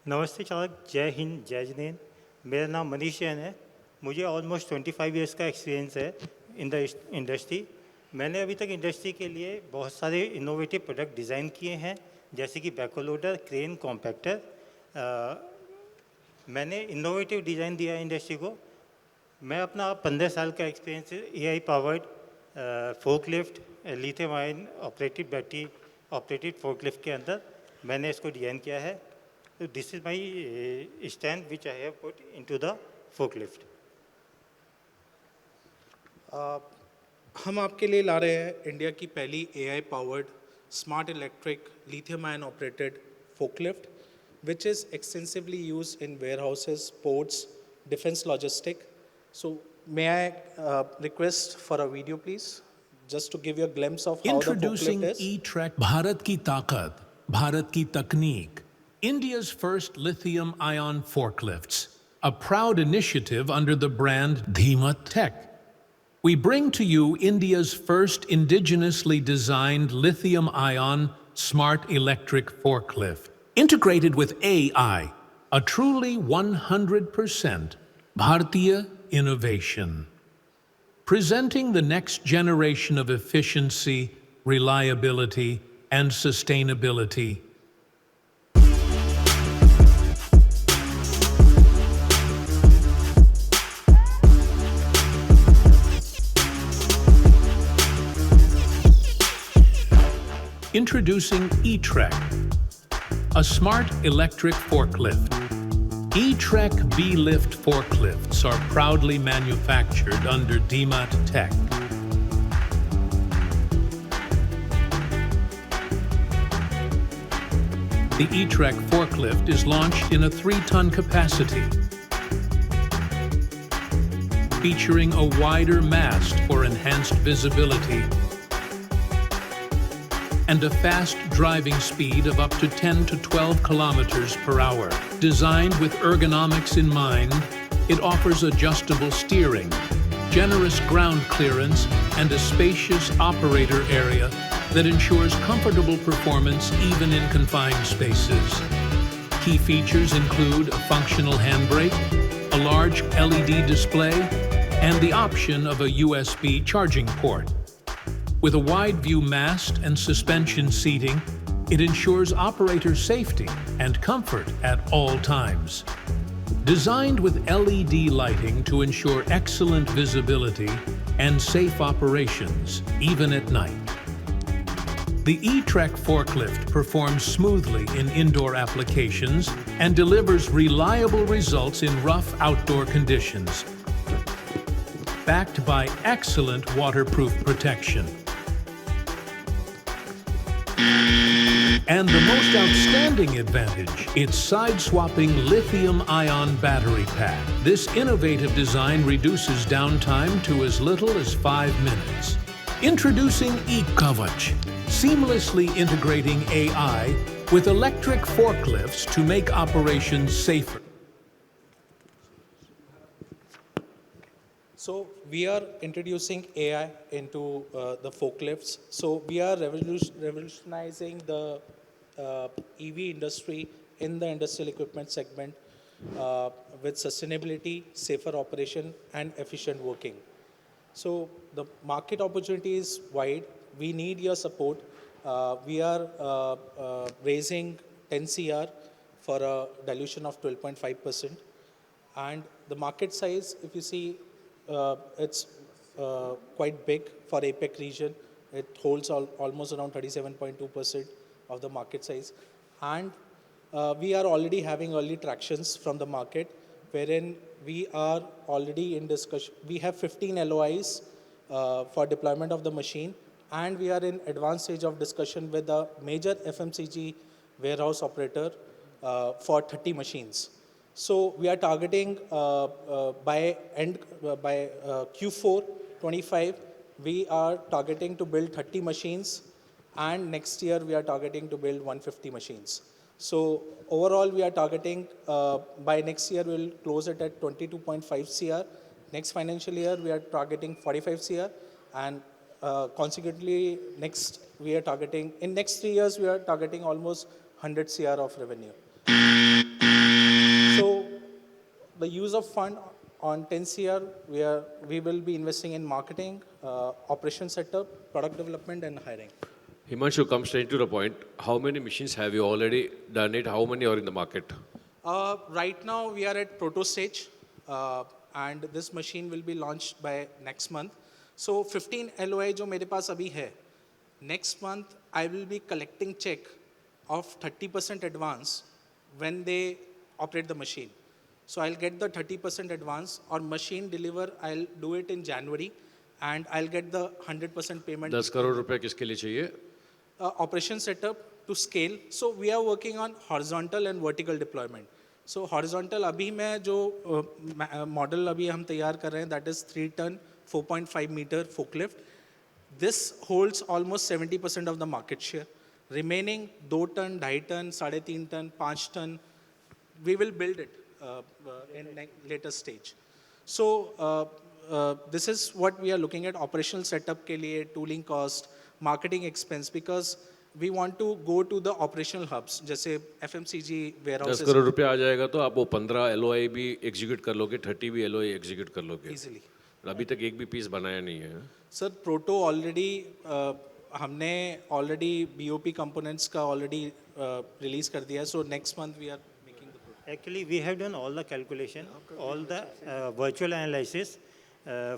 J: नमस्ते चालक, जय हिंद, जय जिनेन. मेरा नाम मनीष जैन है. मुझे ऑलमोस्ट 25 इयर्स का एक्सपीरियंस है इन द इंडस्ट्री. मैंने अभी तक इंडस्ट्री के लिए बहुत सारे इनोवेटिव प्रोडक्ट डिज़ाइन किए हैं, जैसे कि बैकहो लोडर, क्रेन, कॉम्पैक्टर। मैंने इनोवेटिव डिज़ाइन दिया है इंडस्ट्री को। मैं अपना 15 साल का experience AI powered forklift, lithium ion operated battery operated forklift के अंदर मैंने इसको डिज़ाइन किया है। तो this is my stand which I have put into the forklift.
F: हम आपके लिए ला रहे हैं इंडिया की पहली AI powered smart electric lithium ion operated forklift which is extensively used in warehouses, ports, defense logistic. So may I request for a video please, just to give you a glimpse of how the
K: Introducing
F: forklift is.
K: E-Trek Bharat ki Taqat, Bharat ki Takneek, India's first lithium ion forklifts, a proud initiative under the brand Dhimat Tech. We bring to you India's first indigenously designed lithium ion smart electric forklift, integrated with AI, a truly 100% Bharatiya innovation. Presenting the next generation of efficiency, reliability, and sustainability. Introducing E-Trek, a smart electric forklift. E-Trek B-Lift forklifts are proudly manufactured under Dhimat Tech. The E-Trek forklift is launched in a 3-ton capacity, featuring a wider mast for enhanced visibility and a fast driving speed of up to 10 to 12 kilometers per hour. Designed with ergonomics in mind, it offers adjustable steering, generous ground clearance, and a spacious operator area that ensures comfortable performance even in confined spaces. Key features include a functional handbrake, a large LED display, and the option of a USB charging port. With a wide-view mast and suspension seating, it ensures operator safety and comfort at all times. Designed with LED lighting to ensure excellent visibility and safe operations, even at night. The E-Trek forklift performs smoothly in indoor applications and delivers reliable results in rough outdoor conditions, backed by excellent waterproof protection. And the most outstanding advantage, its side-swapping lithium-ion battery pack. This innovative design reduces downtime to as little as 5 minutes. Introducing eKavach, seamlessly integrating AI with electric forklifts to make operations safer.
F: So we are introducing AI into the forklifts. So we are revolutionizing the EV industry in the industrial equipment segment with sustainability, safer operation, and efficient working. So the market opportunity is wide. We need your support. We are raising 10 CR for a dilution of 12.5%. And the market size, if you see, it's quite big for APEC region. It holds almost around 37.2% of the market size. And we are already having early tractions from the market, wherein we are already in discussion. We have 15 LOIs for deployment of the machine, and we are in advanced stage of discussion with a major FMCG warehouse operator for 30 machines. So we are targeting by Q4 25, we are targeting to build 30 machines, and next year we are targeting to build 150 machines. So overall, we are targeting by next year we'll close it at 22.5 CR. Next financial year we are targeting 45 CR, and consequently next we are targeting in next 3 years we are targeting almost 100 CR of revenue. So the use of fund
L: on 10 CR, we will be investing in marketing, operation setup, product development, and hiring.
G: Himanshu, come straight to the point. How many machines have you already done it? How many are in the market?
L: Right now, we are at proto stage, and this machine will be launched by next month. So 15 LOI जो मेरे पास अभी है, next month I will be collecting check of 30% advance when they operate the machine. So I'll get the 30% advance, or machine deliver, I'll do it in January, and I'll get the 100% payment.
G: 10 crore रुपए किसके लिए चाहिए?
L: Operation setup to scale. So we are working on horizontal and vertical deployment. So horizontal अभी मैं जो model अभी हम तैयार कर रहे हैं, that is 3 ton, 4.5 meter forklift. This holds almost 70% of the market share. Remaining 2 ton, 2.5 ton, 3.5 ton, 5 ton, we will build it in later stage. So this is what we are looking at: operational setup के लिए, tooling cost, marketing expense, because we want to go to the operational hubs, जैसे FMCG
G: 10
L: warehouses.
G: Crore रुपए आ जाएगा तो आप वो 15 LOI भी execute कर लोगे, 30 भी LOI एग्जीक्यूट कर लोगे.
L: Easily.
G: अभी तक एक भी पीस बनाया नहीं है.
L: सर प्रोटो ऑलरेडी हमने ऑलरेडी BOP components का ऑलरेडी रिलीज कर दिया है. So next month we are making the proto.
J: Actually, we have done all the calculation, all the virtual analysis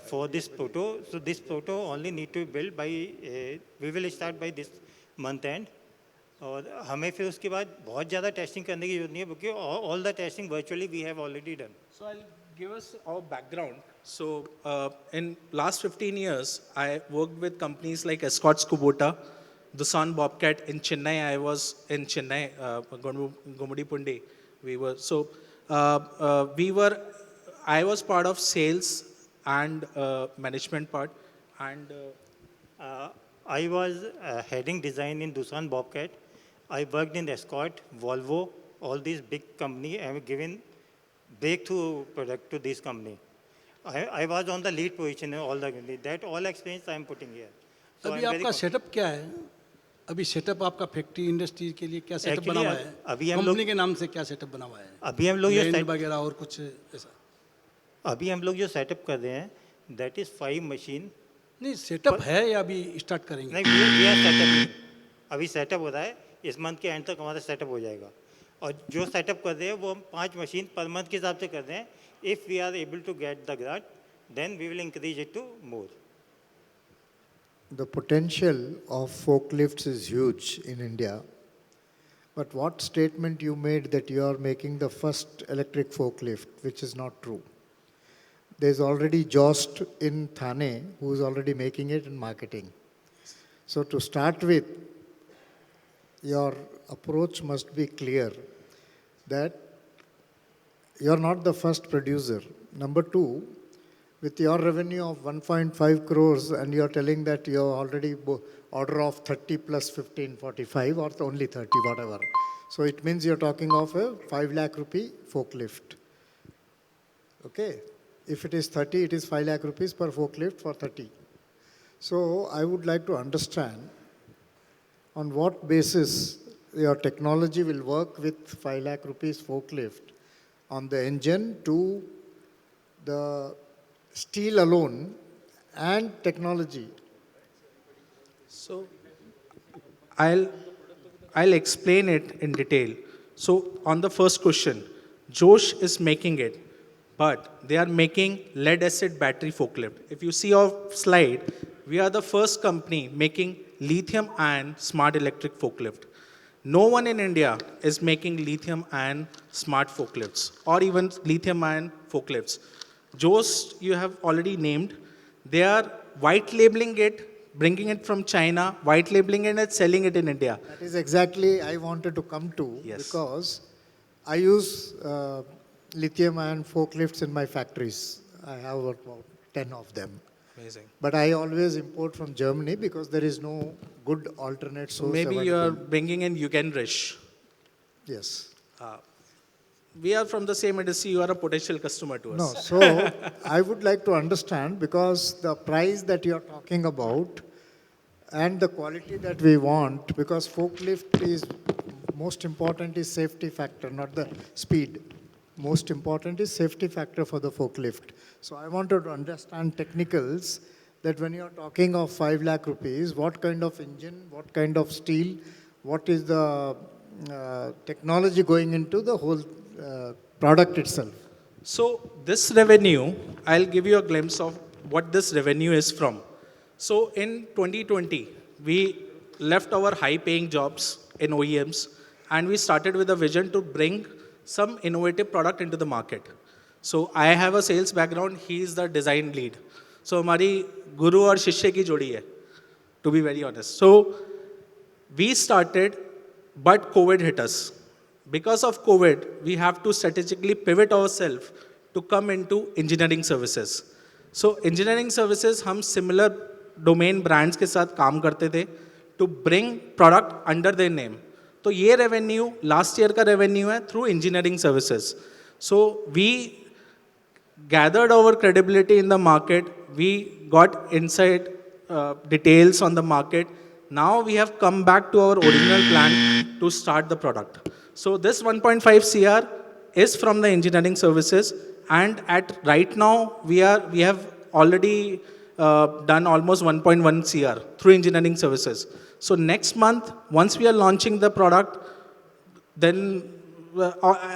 J: for this proto. So this proto only need to be built by, we will start by this month end. और हमें फिर उसके बाद बहुत ज़्यादा testing करने की जरूरत नहीं है, क्योंकि all the testing virtually we have already done.
L: So I'll give us our background. So in last 15 years, I worked with companies like Escorts Kubota, Doosan Bobcat. In Chennai, I was in Chennai, Gumudipundi. I was part of sales and management part. And
J: I was heading design in Doosan Bobcat. I worked in Escort, Volvo, all these big companies. I have given breakthrough product to this company. I was on the lead position in all the company. That all experience I am putting here. So
M: अभी आपका setup क्या है? अभी setup आपका factory industry के लिए क्या setup बना हुआ है?
J: अभी हम लोग
M: कंपनी के नाम से क्या सेटअप बना हुआ है?
J: अभी हम लोग ये
M: वगैरह और कुछ ऐसा?
J: अभी हम लोग जो सेटअप कर रहे हैं, that is 5 machine.
M: नहीं, सेटअप है या अभी स्टार्ट करेंगे?
J: नहीं, we are सेटअप. अभी सेटअप हो रहा है. इस मंथ के एंड तक हमारा सेटअप हो जाएगा. और जो सेटअप कर रहे हैं वो हम 5 मशीन पर मंथ के हिसाब से कर रहे हैं. If we are able to get the grant, then we will increase it to more.
H: The potential of forklifts is huge in India. But what statement you made that you are making the first electric forklift, which is not true. There's already Jost in Thane who is already making it in marketing. So to start with, your approach must be clear that you're not the first producer. Number 2, with your revenue of 1.5 crores and you're telling that you're already order of 30 plus 15, 45 or only 30, whatever. So it means you're talking of a 5 lakh rupee forklift. Okay. If it is 30, it is 5 lakh rupees per forklift for 30. So I would like to understand on what basis your technology will work with 5 lakh rupees forklift on the engine to the steel alone and technology.
L: So I'll explain it in detail. So on the first question, Josh is making it, but they are making lead acid battery forklift. If you see our slide, we are the first company making lithium ion smart electric forklift. No one in India is making lithium ion smart forklifts or even lithium ion forklifts. Jost, you have already named, they are white labeling it, bringing it from China, white labeling it and selling it in India.
H: That is exactly I wanted to come to.
L: Yes.
H: Because I use lithium ion forklifts in my factories. I have about 10 of them.
L: Amazing.
H: But I always import from Germany because there is no good alternate source.
L: Maybe
H: available.
L: you are bringing in Jugendrich.
H: Yes.
L: We are from the same industry, you are a potential customer to us.
H: No, so I would like to understand, because the price that you are talking about and the quality that we want, because forklift is most important is safety factor, not the speed. most important is safety factor for the forklift. So I wanted to understand technicals that when you're talking of 5 lakh rupees, what kind of engine, what kind of steel, what is the technology going into the whole product itself?
L: So this revenue, I'll give you a glimpse of what this revenue is from. So in 2020, we left our high-paying jobs in OEMs, and we started with a vision to bring some innovative product into the market. So I have a sales background, he is the design lead. So हमारी गुरु और शिष्य की जोड़ी है, to be very honest. So we started, but COVID hit us. Because of COVID, we have to strategically pivot ourselves to come into engineering services. So engineering services, हम similar domain brands के साथ काम करते थे to bring product under their name. तो ये revenue last year का revenue है through engineering services. So we gathered our credibility in the market. We got inside details on the market. Now we have come back to our original plan to start the product. So this 1.5 CR is from the engineering services, and at right now we have already done almost 1.1 CR through engineering services. So next month, once we are launching the product, then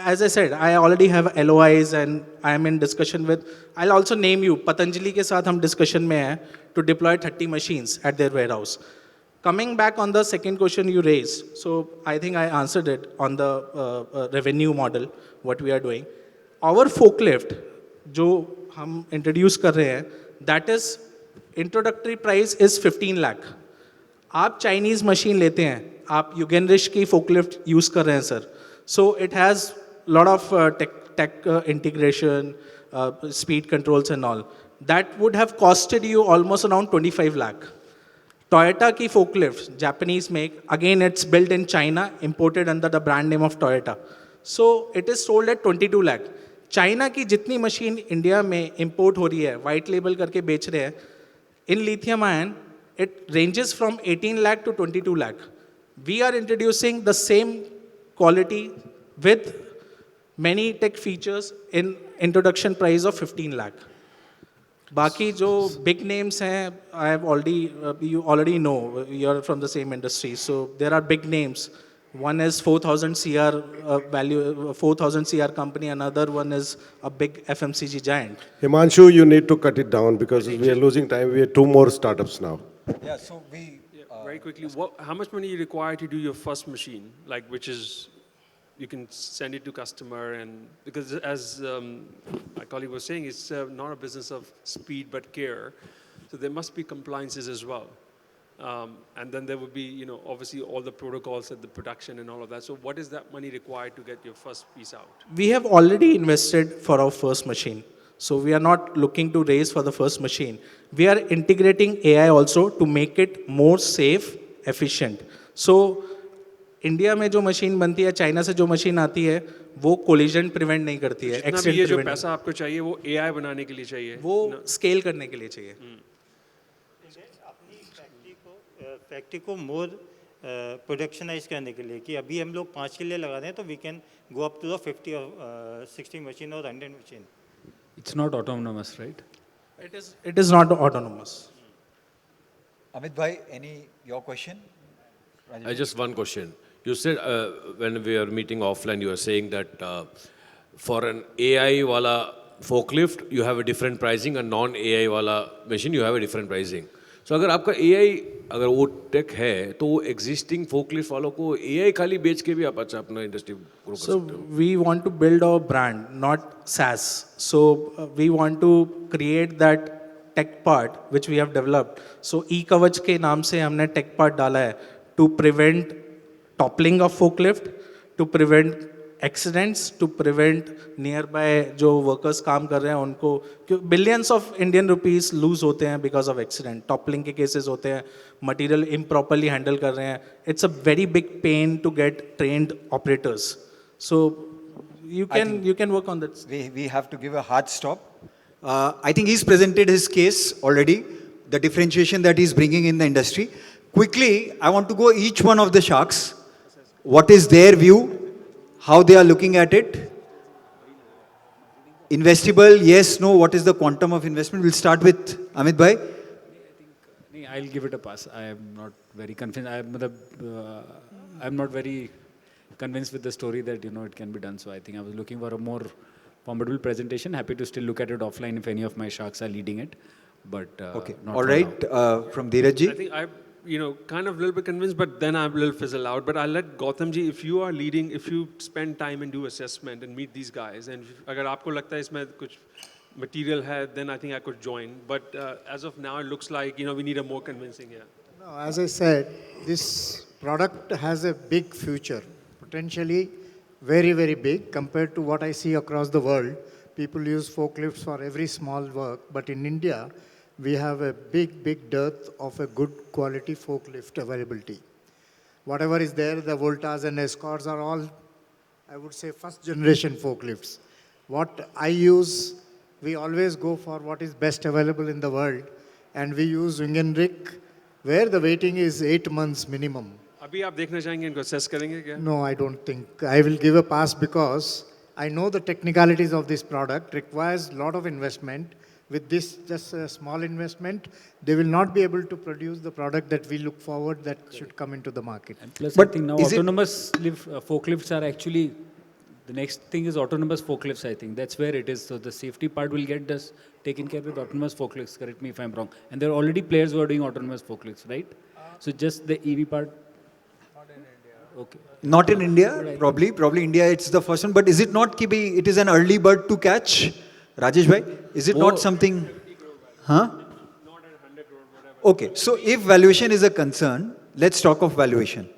L: as I said, I already have LOIs and I am in discussion with, I'll also name you, Patanjali के साथ हम discussion में हैं to deploy 30 machines at their warehouse. Coming back on the second question you raised, so I think I answered it on the revenue model, what we are doing. Our forklift, जो हम introduce कर रहे हैं, that is introductory price is 15 lakh. आप Chinese machine लेते हैं, आप Yugenrish की forklift use कर रहे हैं sir. So it has lot of tech integration, speed controls and all. That would have costed you almost around 25 lakh. Toyota की forklift, Japanese make, again it's built in China, imported under the brand name of Toyota. So it is sold at 22 lakh. China की जितनी machine India में import हो रही है, white label करके बेच रहे हैं, in lithium ion, it ranges from 18 lakh to 22 lakh. We are introducing the same quality with many tech features in introduction price of 15 lakh. बाकी जो big names हैं, I have already, you already know, you're from the same industry. So there are big names. One is 4,000 CR value, 4,000 CR company. Another one is a big FMCG giant.
B: Himanshu, you need to cut it down because we are losing time. We have 2 more startups now.
A: Yeah, so we...
E: very quickly, how much money you require to do your first machine? Like, which is, you can send it to customer, and because as my colleague was saying, it's not a business of speed but care. So there must be compliances as well. And then there would be, you know, obviously all the protocols at the production and all of that. So what is that money required to get your first piece out?
L: We have already invested for our first machine. So we are not looking to raise for the first machine. We are integrating AI also to make it more safe, efficient. So India में जो machine बनती है, China से जो machine आती है, वो collision prevent नहीं करती है.
E: जितना भी ये जो पैसा आपको चाहिए, वो AI बनाने के लिए चाहिए.
L: वो स्केल करने के लिए चाहिए.
J: फैक्ट्री को मोर प्रोडक्शनाइज करने के लिए कि अभी हम लोग 5 के लिए लगा दें तो we can go up to the 50 और 60 मशीन और 100 machine.
D: It's not autonomous, right?
L: It is not autonomous.
A: Amit bhai, your question?
G: I just one question. You said when we were meeting offline, you were saying that for an AI wala forklift, you have a different pricing, and non-AI wala machine, you have a different pricing. So अगर आपका AI अगर वो take है तो वो existing forklift वालों को AI खाली बेच के भी आप अच्छा अपना इंडस्ट्री ग्रो कर सकते हो.
L: So we want to build our brand, not SaaS. So we want to create that tech part which we have developed. So e-Kavach के नाम से हमने tech part डाला है to prevent toppling of forklift, to prevent accidents, to prevent nearby जो workers काम कर रहे हैं उनको billions of Indian rupees lose होते हैं because of accident. Toppling के cases होते हैं, material improperly handle कर रहे हैं. It's a very big pain to get trained operators. So you can work on that.
A: We have to give a hard stop. I think he's presented his case already, the differentiation that he's bringing in the industry. Quickly, I want to go each one of the sharks. What is their view? How they are looking at it? Investable, yes, no, what is the quantum of investment? We'll start with Amit Bhai.
D: I'll give it a pass. I am not very convinced. I'm not very convinced with the story that it can be done. So I think I was looking for a more formidable presentation. Happy to still look at it offline if any of my sharks are leading it. But
A: Okay,
D: not
A: all
D: for
A: right.
D: now.
A: From Dheeraj
E: I think I'm, kind of a little bit convinced, but then I'm a little fizzle out. But I'll let Gautam ji, if you are leading, if you spend time and do assessment and meet these guys, and अगर आपको लगता है इसमें कुछ material है, then I think I could join. But as of now, it looks like we need a more convincing. Yeah.
H: No, as I said, this product has a big future, potentially very, very big compared to what I see across the world. People use forklifts for every small work, but in India, we have a big, big dearth of a good quality forklift availability. Whatever is there, the Voltas and Escorts are all, I would say, first generation forklifts. What I use, we always go for what is best available in the world, and we use Ring, where the waiting is 8 months minimum.
E: अभी आप देखना चाहेंगे इनको assess करेंगे क्या?
H: No, I don't think. I will give a pass because I know the technicalities of this product requires a lot of investment. With this, just a small investment, they will not be able to produce the product that we look forward that should come into the market.
D: And plus,
A: But
D: I think now
A: is it-
D: autonomous forklifts are actually, the next thing is autonomous forklifts, I think. That's where it is. So the safety part will get this taken care with autonomous forklifts, correct me if I'm wrong. And there are already players who are doing autonomous forklifts, right? So just the EV part. Okay.
A: Not in India, probably India, it's the first one. But is it not, it is an early bird to catch? Rajesh bhai, is it not something? Huh? Okay, so if valuation is a concern, let's talk of valuation.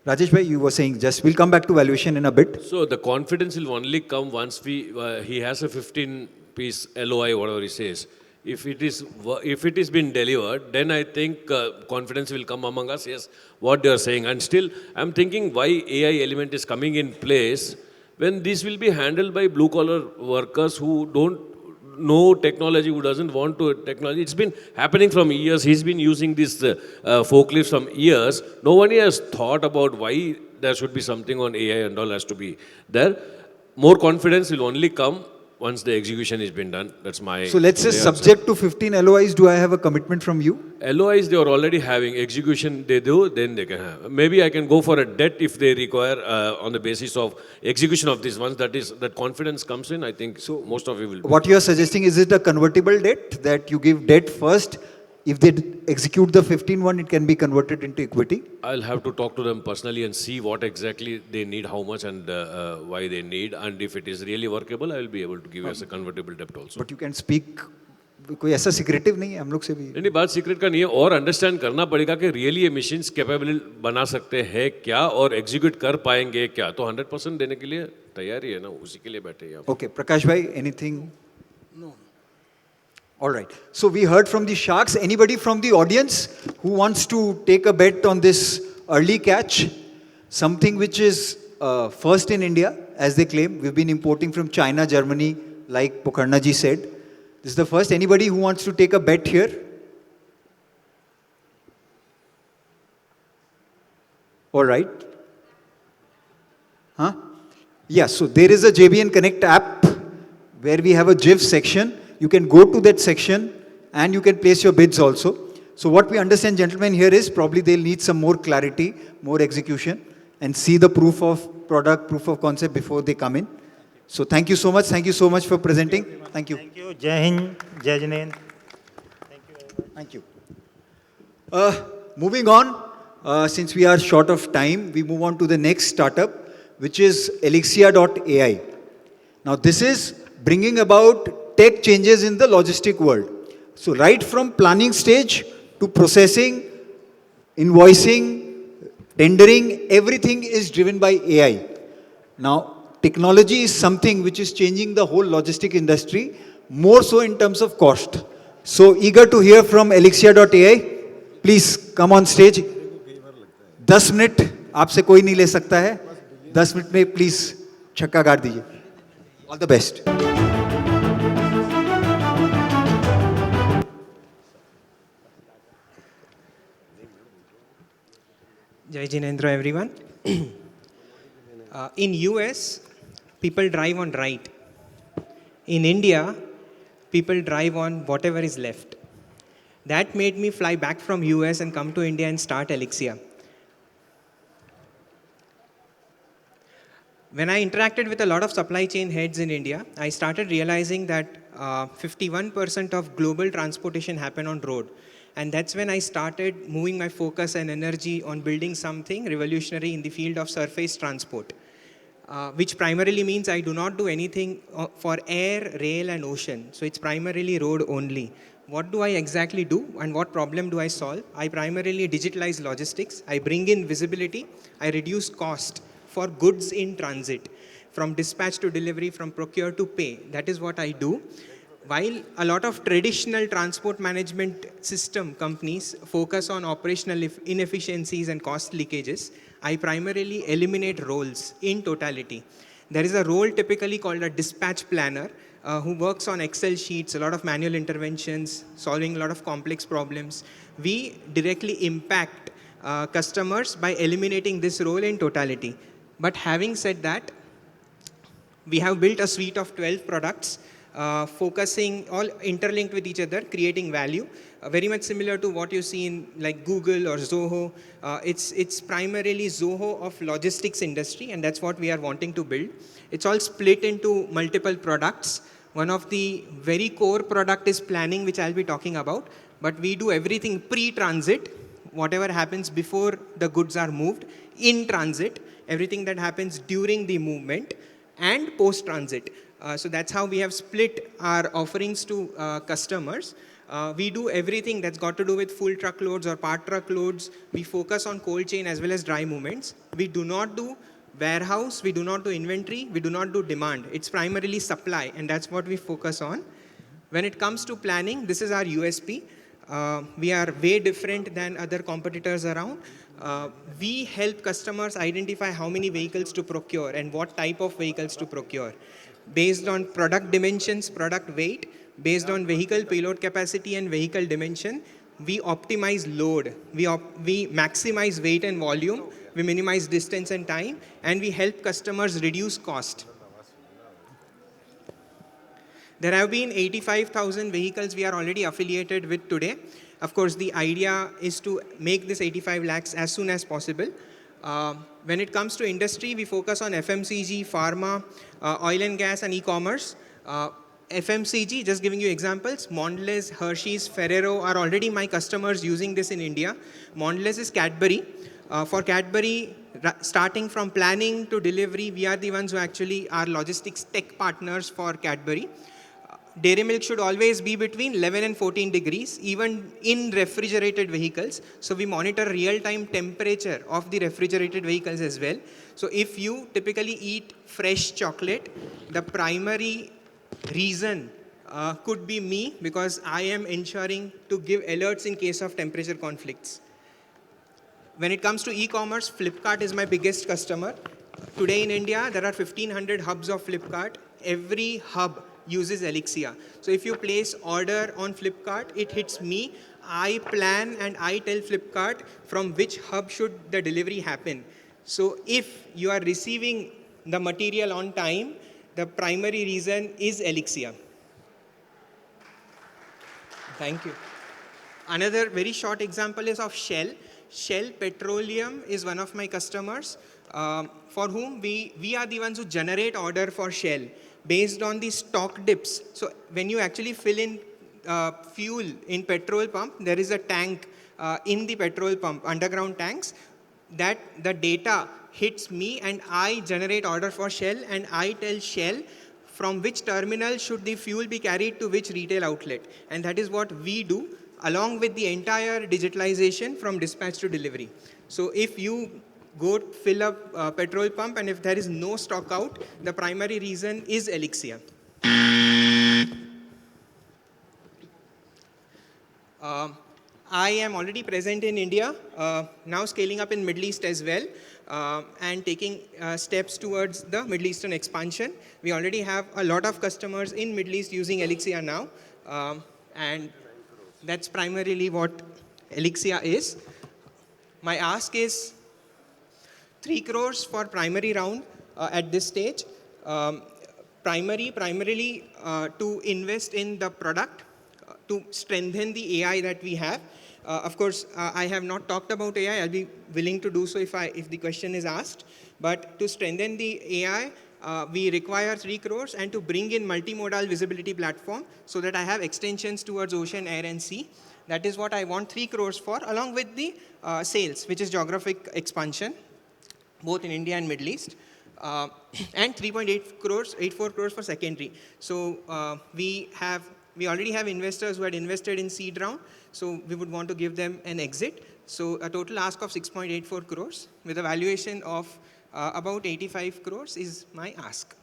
A: Rajesh bhai, you were saying we'll come back to valuation in a bit.
G: So the confidence will only come once he has a 15-piece LOI, whatever he says. If it is been delivered, then I think confidence will come among us. Yes, what they are saying, and still I'm thinking why AI element is coming in place when this will be handled by blue collar workers who don't know technology, who doesn't want to technology. It's been happening from years. He's been using this forklifts from years. Nobody has thought about why there should be something on AI and all has to be there. More confidence will only come once the execution has been done. That's my...
A: So let's say subject to 15 LOIs, do I have a commitment from you?
G: LOIs they are already having, execution they do, then they can have. Maybe I can go for a debt if they require on the basis of execution of this. Once that confidence comes in, I think so most of you will.
A: What you are suggesting, is it a convertible debt that you give debt first? If they execute the 15 one, it can be converted into equity?
G: I'll have to talk to them personally and see what exactly they need, how much and why they need. And if it is really workable, I will be able to give you as a convertible debt also.
A: But you can speak, कोई ऐसा secretive नहीं है हम लोग से भी.
G: नहीं बात सीक्रेट का नहीं है और अंडरस्टैंड करना पड़ेगा कि रियली ये मशीन्स कैपेबल बना सकते हैं क्या और एग्जीक्यूट कर पाएंगे क्या तो 100% देने के लिए तैयार ही है ना उसी के लिए बैठे हैं.
A: Okay, Prakash bhai, anything? No. All right. So we heard from the sharks. Anybody from the audience who wants to take a bet on this early catch? Something which is first in India, as they claim. We've been importing from China, Germany, like Pokharna ji said. This is the first. Anybody who wants to take a bet here? All right. Huh? Yeah, so there is a JBN Connect app where we have a GIF section. You can go to that section and you can place your bids also. So what we understand, gentlemen, here is probably they'll need some more clarity, more execution, and see the proof of product, proof of concept before they come in. So thank you so much. Thank you so much for presenting. Thank you.
J: Thank you. Jai Hind, Jai Janend.
A: Thank you. Moving on, since we are short of time, we move on to the next startup, which is Elixia.ai. Now this is bringing about tech changes in the logistic world. So right from planning stage to processing, invoicing, tendering, everything is driven by AI. Now, technology is something which is changing the whole logistic industry, more so in terms of cost. So eager to hear from Elixia.ai. Please come on stage. 10 minute आपसे कोई नहीं ले सकता है. 10 minute में please छक्का गाड़ दीजिए. All the best.
N: Jai Jinendra, everyone. In US, people drive on right. In India, people drive on whatever is left. That made me fly back from US and come to India and start Elixia. When I interacted with a lot of supply chain heads in India, I started realizing that 51% of global transportation happen on road. And that's when I started moving my focus and energy on building something revolutionary in the field of surface transport, which primarily means I do not do anything for air, rail, and ocean. So it's primarily road only. What do I exactly do and what problem do I solve? I primarily digitalize logistics. I bring in visibility. I reduce cost for goods in transit, from dispatch to delivery, from procure to pay. That is what I do. While a lot of traditional transport management system companies focus on operational inefficiencies and cost leakages, I primarily eliminate roles in totality. There is a role typically called a dispatch planner who works on Excel sheets, a lot of manual interventions, solving a lot of complex problems. We directly impact customers by eliminating this role in totality. But having said that, we have built a suite of 12 products focusing all interlinked with each other, creating value, very much similar to what you see in like Google or Zoho. It's primarily Zoho of logistics industry, and that's what we are wanting to build. It's all split into multiple products. One of the very core product is planning, which I'll be talking about, but we do everything pre-transit, whatever happens before the goods are moved, in transit, everything that happens during the movement, and post-transit. So that's how we have split our offerings to customers. We do everything that's got to do with full truckloads or part truckloads. We focus on cold chain as well as dry movements. We do not do warehouse, we do not do inventory, we do not do demand. It's primarily supply, and that's what we focus on. When it comes to planning, this is our USP. We are way different than other competitors around. We help customers identify how many vehicles to procure and what type of vehicles to procure. Based on product dimensions, product weight, based on vehicle payload capacity and vehicle dimension, we optimize load. We maximize weight and volume, we minimize distance and time, and we help customers reduce cost. There have been 85,000 vehicles we are already affiliated with today. Of course, the idea is to make this 85 lakhs as soon as possible. When it comes to industry, we focus on FMCG, pharma, oil and gas, and e-commerce. FMCG, just giving you examples, Mondelez, Hershey's, Ferrero are already my customers using this in India. Mondelez is Cadbury. For Cadbury, starting from planning to delivery, we are the ones who actually are logistics tech partners for Cadbury. Dairy milk should always be between 11 and 14 degrees, even in refrigerated vehicles. So we monitor real-time temperature of the refrigerated vehicles as well. So if you typically eat fresh chocolate, the primary reason could be me, because I am ensuring to give alerts in case of temperature conflicts. When it comes to e-commerce, Flipkart is my biggest customer. Today in India, there are 1,500 hubs of Flipkart. Every hub uses Elixia. So if you place order on Flipkart, it hits me. I plan and I tell Flipkart from which hub should the delivery happen. So if you are receiving the material on time, the primary reason is Elixia. Thank you. Another very short example is of Shell. Shell Petroleum is one of my customers for whom we are the ones who generate order for Shell based on the stock dips. So when you actually fill in fuel in petrol pump, there is a tank in the petrol pump, underground tanks, that the data hits me and I generate order for Shell and I tell Shell from which terminal should the fuel be carried to which retail outlet. And that is what we do along with the entire digitalization from dispatch to delivery. So if you go fill up a petrol pump and if there is no stock out, the primary reason is Elixia. I am already present in India, now scaling up in Middle East as well, and taking steps towards the Middle Eastern expansion. We already have a lot of customers in Middle East using Elixia now, and that's primarily what Elixia is. My ask is 3 crores for primary round at this stage. primarily to invest in the product, to strengthen the AI that we have. Of course, I have not talked about AI. I'll be willing to do so if the question is asked. But to strengthen the AI, we require 3 crores, and to bring in multimodal visibility platform so that I have extensions towards ocean, air, and sea. That is what I want 3 crores for, along with the sales, which is geographic expansion, both in India and Middle East. And 3.8 crores, 84 crores for secondary. So we already have investors who had invested in seed round, so we would want to give them an exit. So a total ask of 6.84 crores with a valuation of about 85 crores is my ask.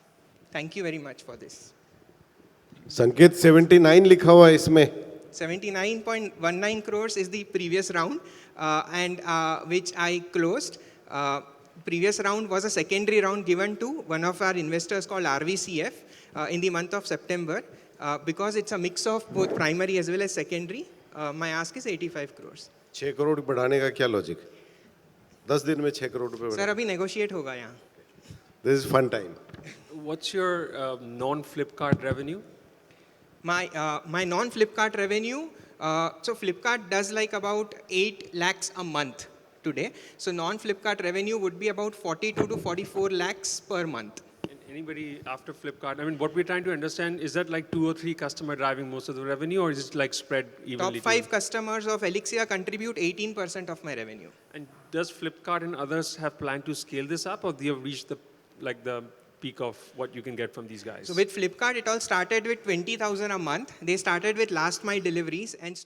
N: Thank you very much for this.
B: संकेत 79 लिखा हुआ है इसमें.
N: 79.19 crores is the previous round, and which I closed. Previous round was a secondary round given to one of our investors called RVCF in the month of September. Because it's a mix of both primary as well as secondary, my ask is 85 crores.
B: 6 crore बढ़ाने का क्या logic? 10 दिन में 6 करोड़ रुपए.
N: Sir, अभी negotiate होगा यहाँ.
B: This is fun time.
E: What's your non-Flipkart revenue?
N: My non-Flipkart revenue, so Flipkart does like about 8 lakhs a month today. So non-Flipkart revenue would be about 42 to 44 lakhs per month.
E: Anybody after Flipkart? I mean, what we're trying to understand, is that like 2 or 3 customers driving most of the revenue, or is it like spread evenly?
N: Top 5 customers of Elixir contribute 18% of my revenue.
E: And does Flipkart and others have planned to scale this up, or they have reached the peak of what you can get from these guys?
N: So with Flipkart, it all started with 20,000 a month. They started with last mile deliveries and